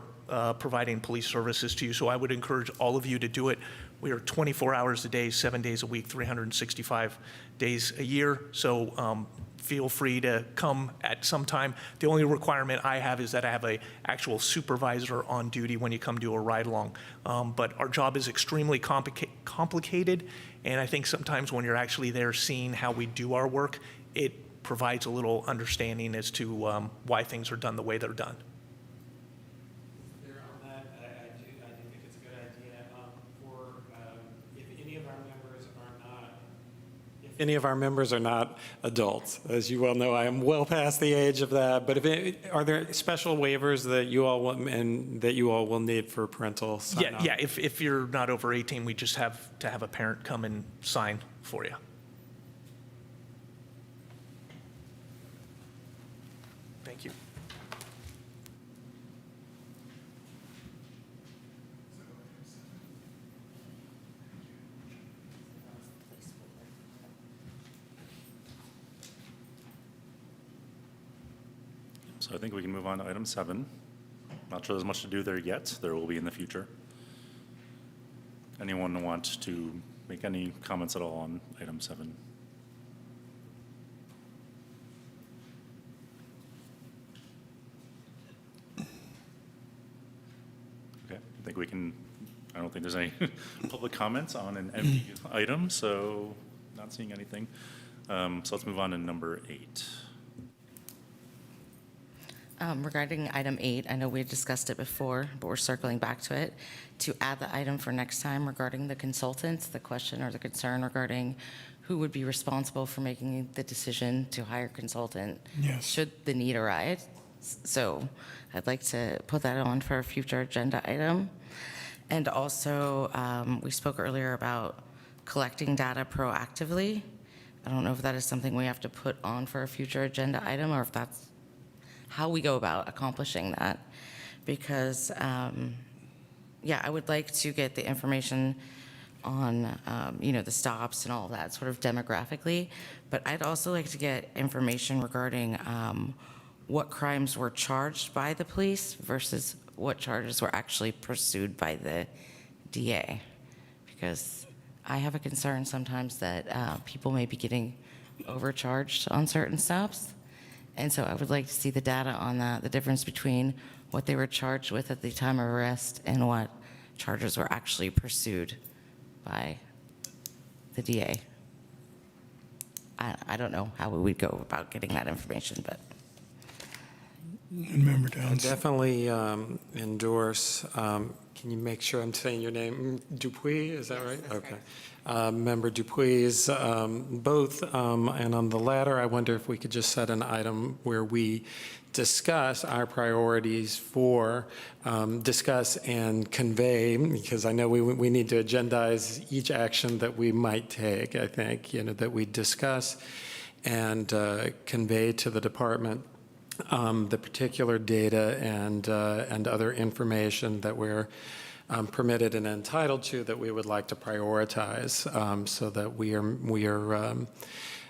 M: providing police services to you. So I would encourage all of you to do it. We are 24 hours a day, 7 days a week, 365 days a year. So feel free to come at some time. The only requirement I have is that I have an actual supervisor on duty when you come to a ride-along. But our job is extremely complicated, and I think sometimes when you're actually there seeing how we do our work, it provides a little understanding as to why things are done the way they're done.
C: Any of our members are not adults. As you well know, I am well past the age of that. But are there special waivers that you all want and that you all will need for parental sign-off?
M: Yeah. If you're not over 18, we just have to have a parent come and sign for you. Thank you.
A: So I think we can move on to item 7. Not sure there's much to do there yet. There will be in the future. Anyone want to make any comments at all on item 7? Okay, I think we can, I don't think there's any public comments on an empty item, so not seeing anything. So let's move on to number 8.
D: Regarding item 8, I know we had discussed it before, but we're circling back to it, to add the item for next time regarding the consultants, the question or the concern regarding who would be responsible for making the decision to hire a consultant.
E: Yes.
D: Should the need arise. So I'd like to put that on for a future agenda item. And also, we spoke earlier about collecting data proactively. I don't know if that is something we have to put on for a future agenda item, or if that's how we go about accomplishing that. Because, yeah, I would like to get the information on, the stops and all of that sort of demographically, but I'd also like to get information regarding what crimes were charged by the police versus what charges were actually pursued by the DA. Because I have a concern sometimes that people may be getting overcharged on certain stops. And so I would like to see the data on that, the difference between what they were charged with at the time of arrest and what charges were actually pursued by the DA. I don't know how we would go about getting that information, but.
E: And Member
C: I
E: Downs.
C: definitely endorse, can you make sure I'm saying your name, Dupuis, is that right? Okay. Member Dupuis, both, and on the latter, I wonder if we could just set an item where we discuss our priorities for, discuss and convey, because I know we need to agendize each action that we might take, I think, that we discuss and convey to the department the particular data and other information that we're permitted and entitled to that we would like to prioritize, so that we are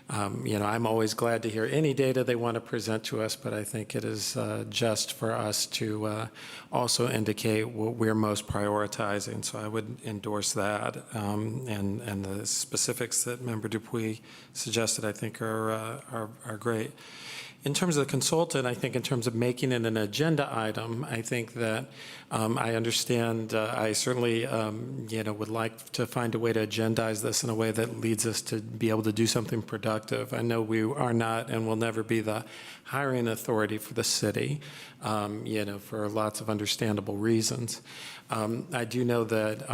C: I'm always glad to hear any data they want to present to us, but I think it is just for us to also indicate what we're most prioritizing. So I would endorse that, and the specifics that Member Dupuis suggested, I think are great. In terms of the consultant, I think in terms of making it an agenda item, I think that I understand, I certainly, would like to find a way to agendize this in a way that leads us to be able to do something productive. I know we are not and will never be the hiring authority for the city, for lots of understandable reasons. I do know that,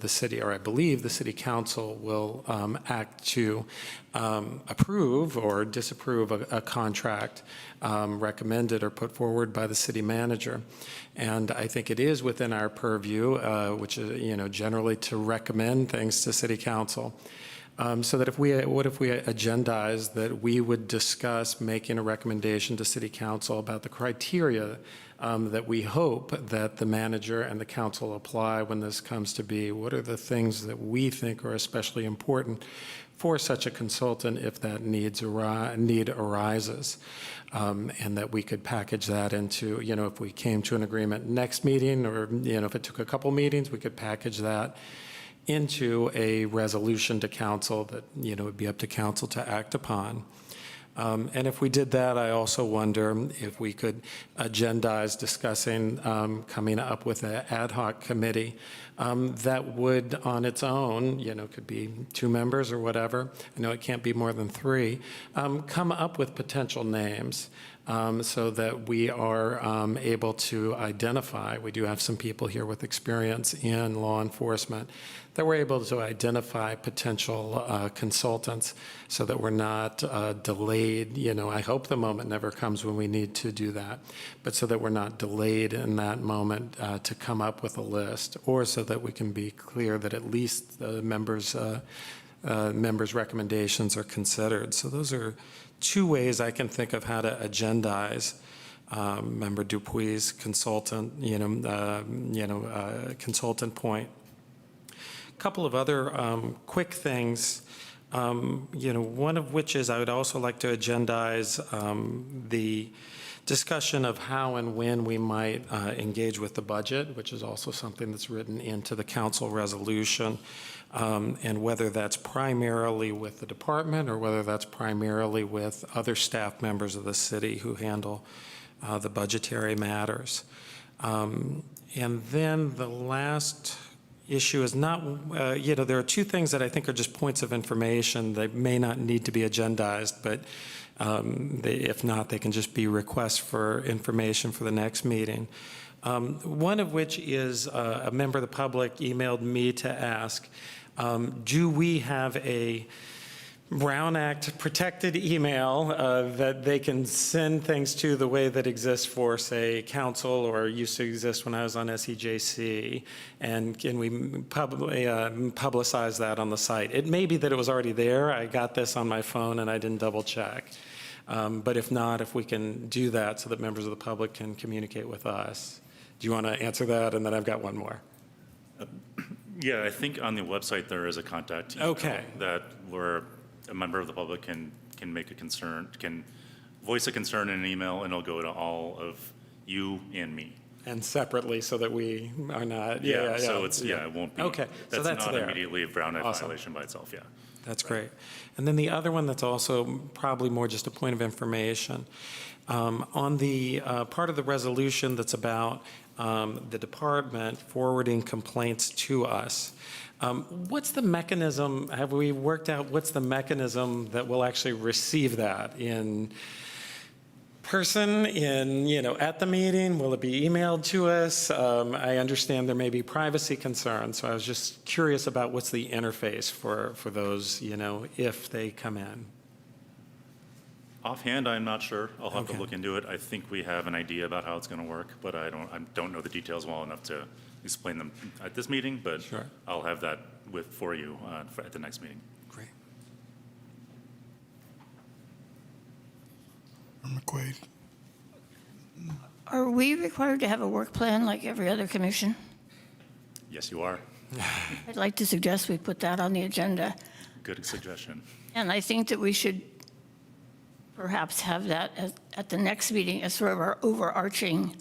C: the city, or I believe the city council will act to approve or disapprove a contract recommended or put forward by the city manager. And I think it is within our purview, which is, generally to recommend things to city council. So that what if we agendize that we would discuss making a recommendation to city council about the criteria that we hope that the manager and the council apply when this comes to be? What are the things that we think are especially important for such a consultant if that need arises? And that we could package that into, if we came to an agreement next meeting, or, if it took a couple meetings, we could package that into a resolution to council that, would be up to council to act upon. And if we did that, I also wonder if we could agendize discussing coming up with an ad hoc committee that would on its own, could be 2 members or whatever, I know it can't be more than 3, come up with potential names so that we are able to identify, we do have some people here with experience in law enforcement, that we're able to identify potential consultants so that we're not delayed. I hope the moment never comes when we need to do that, but so that we're not delayed in that moment to come up with a list, or so that we can be clear that at least the members' recommendations are considered. So those are 2 ways I can think of how to agendize Member Dupuis' consultant, consultant point. A couple of other quick things, one of which is I would also like to agendize the discussion of how and when we might engage with the budget, which is also something that's written into the council resolution, and whether that's primarily with the department or whether that's primarily with other staff members of the city who handle the budgetary matters. And then the last issue is not, there are 2 things that I think are just points of information that may not need to be agendized, but if not, they can just be requests for information for the next meeting. One of which is a member of the public emailed me to ask, do we have a Brown Act protected email that they can send things to the way that exists for, say, council or used to exist when I was on SEJC. And can we publicize that on the site? It may be that it was already there. I got this on my phone and I didn't double check. But if not, if we can do that so that members of the public can communicate with us. Do you want to answer that? And then I've got one more.
A: Yeah, I think on the website there is a contact email
C: Okay.
A: that where a member of the public can make a concern, can voice a concern in an email, and it'll go to all of you and me.
C: And separately so that we are not.
A: So it's, it won't be.
C: Okay, so that's
A: not
C: there.
A: immediately a Brown Act
C: Awesome.
A: violation by itself, yeah.
C: That's great. And then the other one that's also probably more just a point of information. On the part of the resolution that's about the department forwarding complaints to us, what's the mechanism, have we worked out what's the mechanism that will actually receive that? In person, at the meeting? Will it be emailed to us? I understand there may be privacy concerns, so I was just curious about what's the interface for those, if they come in.
A: Offhand, I'm not sure. I'll have
C: Okay.
A: to look into it. I think we have an idea about how it's going to work, but I don't know the details well enough to explain them at this meeting, but
C: Sure.
A: I'll have that for you at the next meeting.
C: Great.
E: McQuaid.
H: Are we required to have a work plan like every other commission?
A: Yes, you are.
H: I'd like to suggest we put that on the agenda.
A: Good suggestion.
H: And I think that we should perhaps have that at the next meeting as sort of our overarching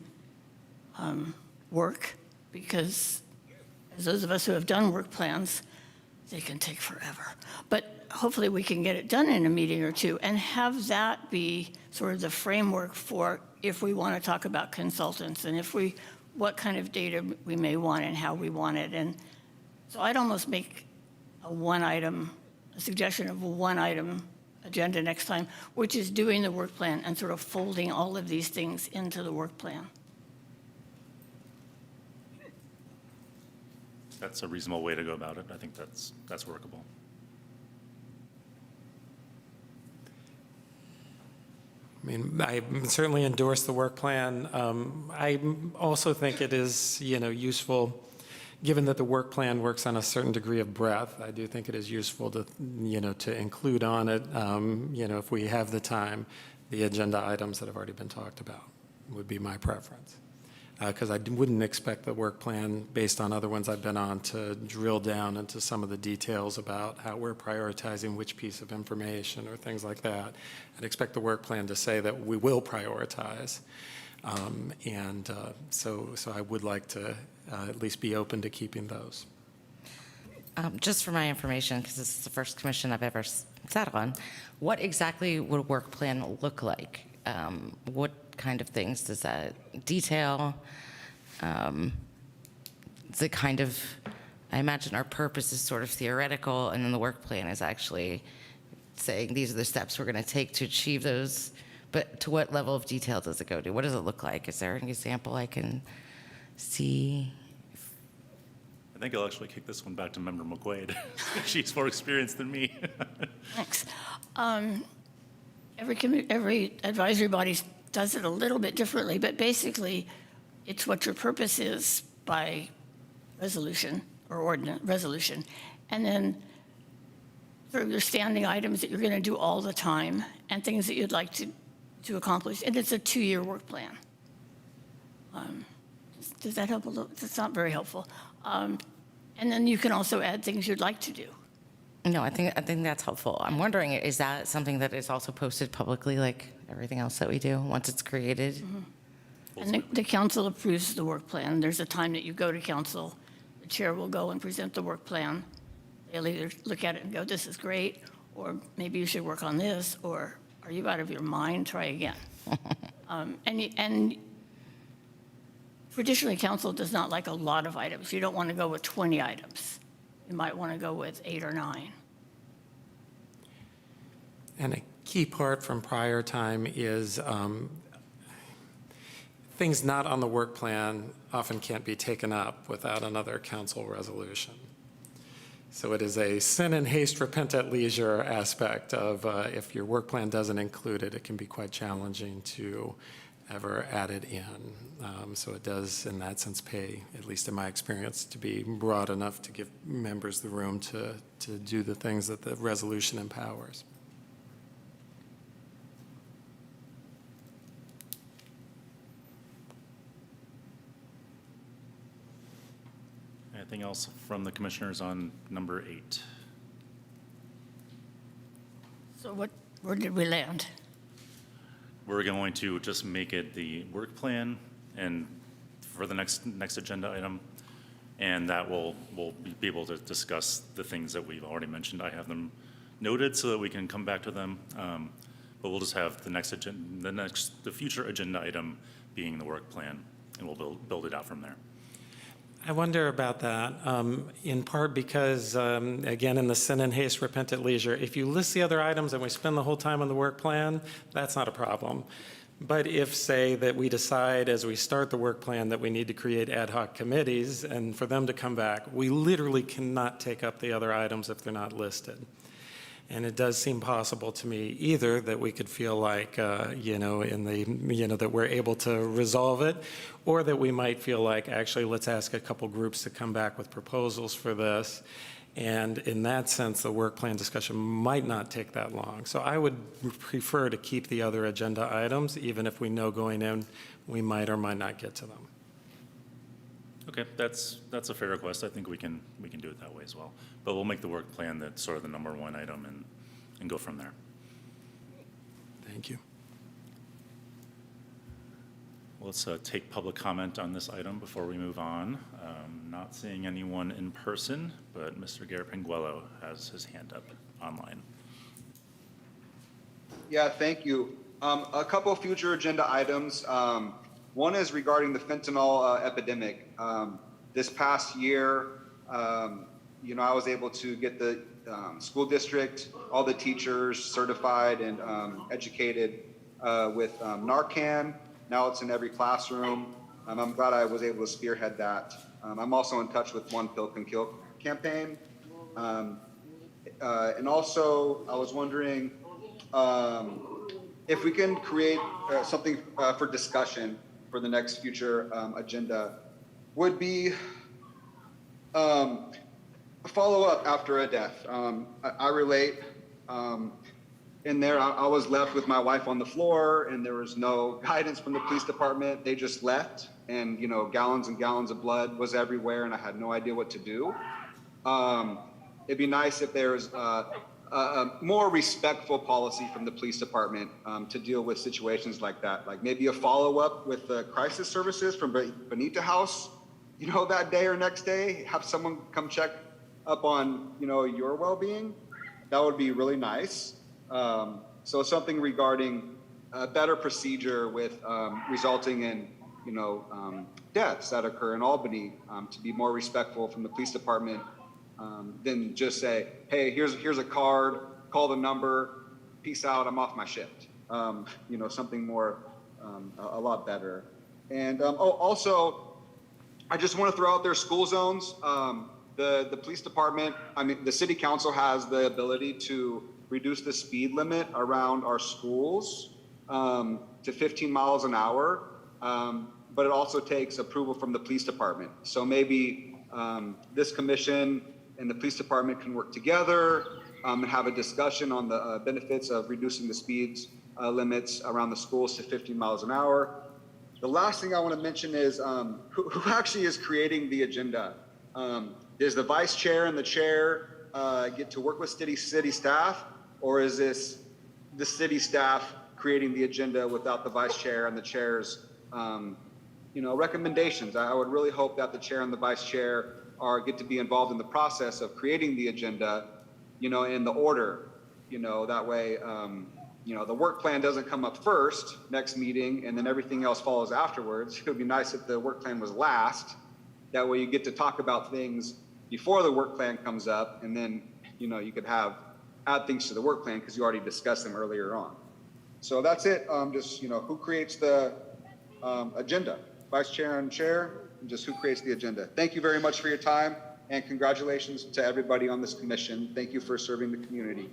H: work, because as those of us who have done work plans, they can take forever. But hopefully we can get it done in a meeting or two and have that be sort of the framework for if we want to talk about consultants and what kind of data we may want and how we want it. And so I'd almost make a suggestion of a one-item agenda next time, which is doing the work plan and sort of folding all of these things into the work plan.
A: That's a reasonable way to go about it. I think that's workable.
C: I mean, I certainly endorse the work plan. I also think it is, useful, given that the work plan works on a certain degree of breadth. I do think it is useful to, to include on it, if we have the time, the agenda items that have already been talked about would be my preference. Because I wouldn't expect the work plan, based on other ones I've been on, to drill down into some of the details about how we're prioritizing which piece of information or things like that. I'd expect the work plan to say that we will prioritize. So I would like to at least be open to keeping those.
D: Just for my information, because this is the first commission I've ever sat on, what exactly would a work plan look like? What kind of things does that detail? The kind of, I imagine our purpose is sort of theoretical, and then the work plan is actually saying these are the steps we're going to take to achieve those. But to what level of detail does it go to? What does it look like? Is there an example I can see?
A: I think I'll actually kick this one back to Member McQuaid. She's more experienced than me.
H: Thanks. Every advisory body does it a little bit differently, but basically, it's what your purpose is by resolution or ordinance resolution, and then sort of your standing items that you're going to do all the time and things that you'd like to accomplish. And it's a 2-year work plan. Does that help a little? That's not very helpful. And then you can also add things you'd like to do.
D: No, I think that's helpful. I'm wondering, is that something that is also posted publicly, like everything else that we do, once it's created?
H: Mm-hmm. And the council approves the work plan. There's a time that you go to council. The chair will go and present the work plan. They'll either look at it and go, this is great, or maybe you should work on this, or are you out of your mind? Try again. And traditionally, council does not like a lot of items. You don't want to go with 20 items. You might want to go with 8 or 9.
C: And a key part from prior time is things not on the work plan often can't be taken up without another council resolution. So it is a sin and haste, repent at leisure aspect of if your work plan doesn't include it, it can be quite challenging to ever add it in. So it does, in that sense, pay, at least in my experience, to be broad enough to give members the room to do the things that the resolution empowers.
A: Anything else from the commissioners on number 8?
H: So where did we land?
A: We're going to just make it the work plan and for the next agenda item, and that we'll be able to discuss the things that we've already mentioned. I have them noted so that we can come back to them, but we'll just have the future agenda item being the work plan, and we'll build it out from there.
C: I wonder about that, in part because, again, in the sin and haste, repent at leisure, if you list the other items and we spend the whole time on the work plan, that's not a problem. But if, say, that we decide as we start the work plan that we need to create ad hoc committees and for them to come back, we literally cannot take up the other items if they're not listed. And it does seem possible to me either that we could feel like, that we're able to resolve it, or that we might feel like, actually, let's ask a couple groups to come back with proposals for this. And in that sense, the work plan discussion might not take that long. So I would prefer to keep the other agenda items, even if we know going in we might or might not get to them.
A: Okay, that's a fair request. I think we can do it that way as well. But we'll make the work plan that's sort of the number one item and go from there.
C: Thank you.
A: Let's take public comment on this item before we move on. Not seeing anyone in person, but Mr. Garapinguello has his hand up online.
K: Yeah, thank you. A couple of future agenda items. One is regarding the fentanyl epidemic. This past year, I was able to get the school district, all the teachers certified and educated with Narcan. Now it's in every classroom. I'm glad I was able to spearhead that. I'm also in touch with One Pill Can Kill campaign. And also, I was wondering if we can create something for discussion for the next future agenda, would be a follow-up after a death. I relate. In there, I was left with my wife on the floor, and there was no guidance from the police department. They just left, and gallons and gallons of blood was everywhere, and I had no idea what to do. It'd be nice if there was a more respectful policy from the police department to deal with situations like that. Like maybe a follow-up with the crisis services from Bonita House, that day or next day, have someone come check up on, your well-being. That would be really nice. So something regarding a better procedure with resulting in, deaths that occur in Albany, to be more respectful from the police department than just say, hey, here's a card, call the number, peace out, I'm off my shift. Something more, a lot better. And also, I just want to throw out there school zones. The police department, the city council has the ability to reduce the speed limit around our schools to 15 miles an hour, but it also takes approval from the police department. So maybe this commission and the police department can work together and have a discussion on the benefits of reducing the speeds limits around the schools to 15 miles an hour. The last thing I want to mention is who actually is creating the agenda? Does the vice chair and the chair get to work with city staff, or is this the city staff creating the agenda without the vice chair and the chair's recommendations? I would really hope that the chair and the vice chair get to be involved in the process of creating the agenda, in the order, that way, the work plan doesn't come up first next meeting and then everything else follows afterwards. It would be nice if the work plan was last. That way you get to talk about things before the work plan comes up, and then, you could add things to the work plan because you already discussed them earlier on. So that's it. Just, who creates the agenda? Vice chair and chair, and just who creates the agenda. Thank you very much for your time. And congratulations to everybody on this commission. Thank you for serving the community.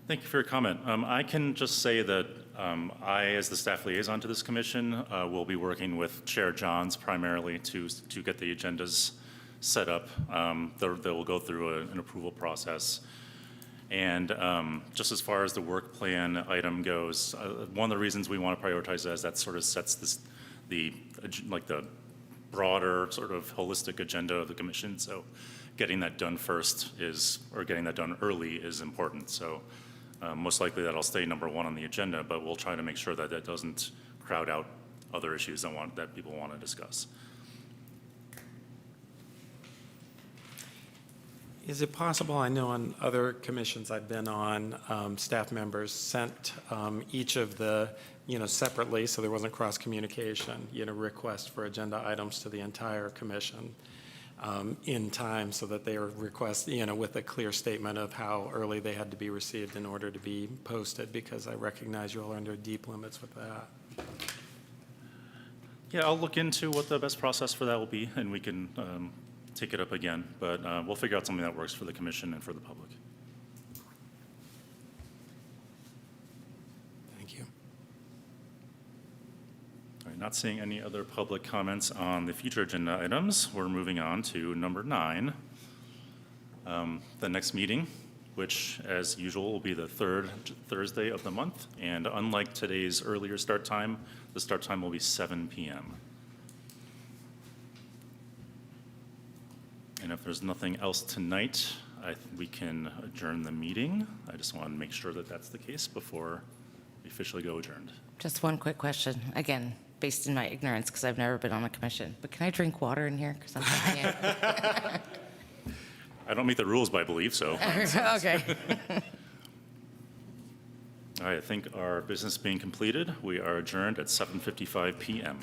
A: Thank you for your comment. I can just say that I, as the staff liaison to this commission, will be working with Chair Johns primarily to get the agendas set up. They will go through an approval process. And just as far as the work plan item goes, one of the reasons we want to prioritize that is that sort of sets the broader sort of holistic agenda of the commission. So getting that done first or getting that done early is important. So most likely that'll stay number one on the agenda, but we'll try to make sure that that doesn't crowd out other issues that people want to discuss.
C: Is it possible, I know on other commissions I've been on, staff members sent each of the, separately, so there wasn't cross-communication, request for agenda items to the entire commission in time so that they were with a clear statement of how early they had to be received in order to be posted, because I recognize you all are under deep limits with that.
A: Yeah, I'll look into what the best process for that will be, and we can take it up again, but we'll figure out something that works for the commission and for the public.
C: Thank you.
A: All right, not seeing any other public comments on the future agenda items, we're moving on to number 9, the next meeting, which as usual will be the third Thursday of the month, and unlike today's earlier start time, the start time will be 7 p.m. And if there's nothing else tonight, we can adjourn the meeting. I just want to make sure that that's the case before we officially go adjourned.
D: Just one quick question, again, based in my ignorance, because I've never been on a commission, but can I drink water in here? Because I'm thinking it.
A: I don't meet the rules by belief, so.
D: Okay.
A: All right, I think our business being completed, we are adjourned at 7:55 p.m.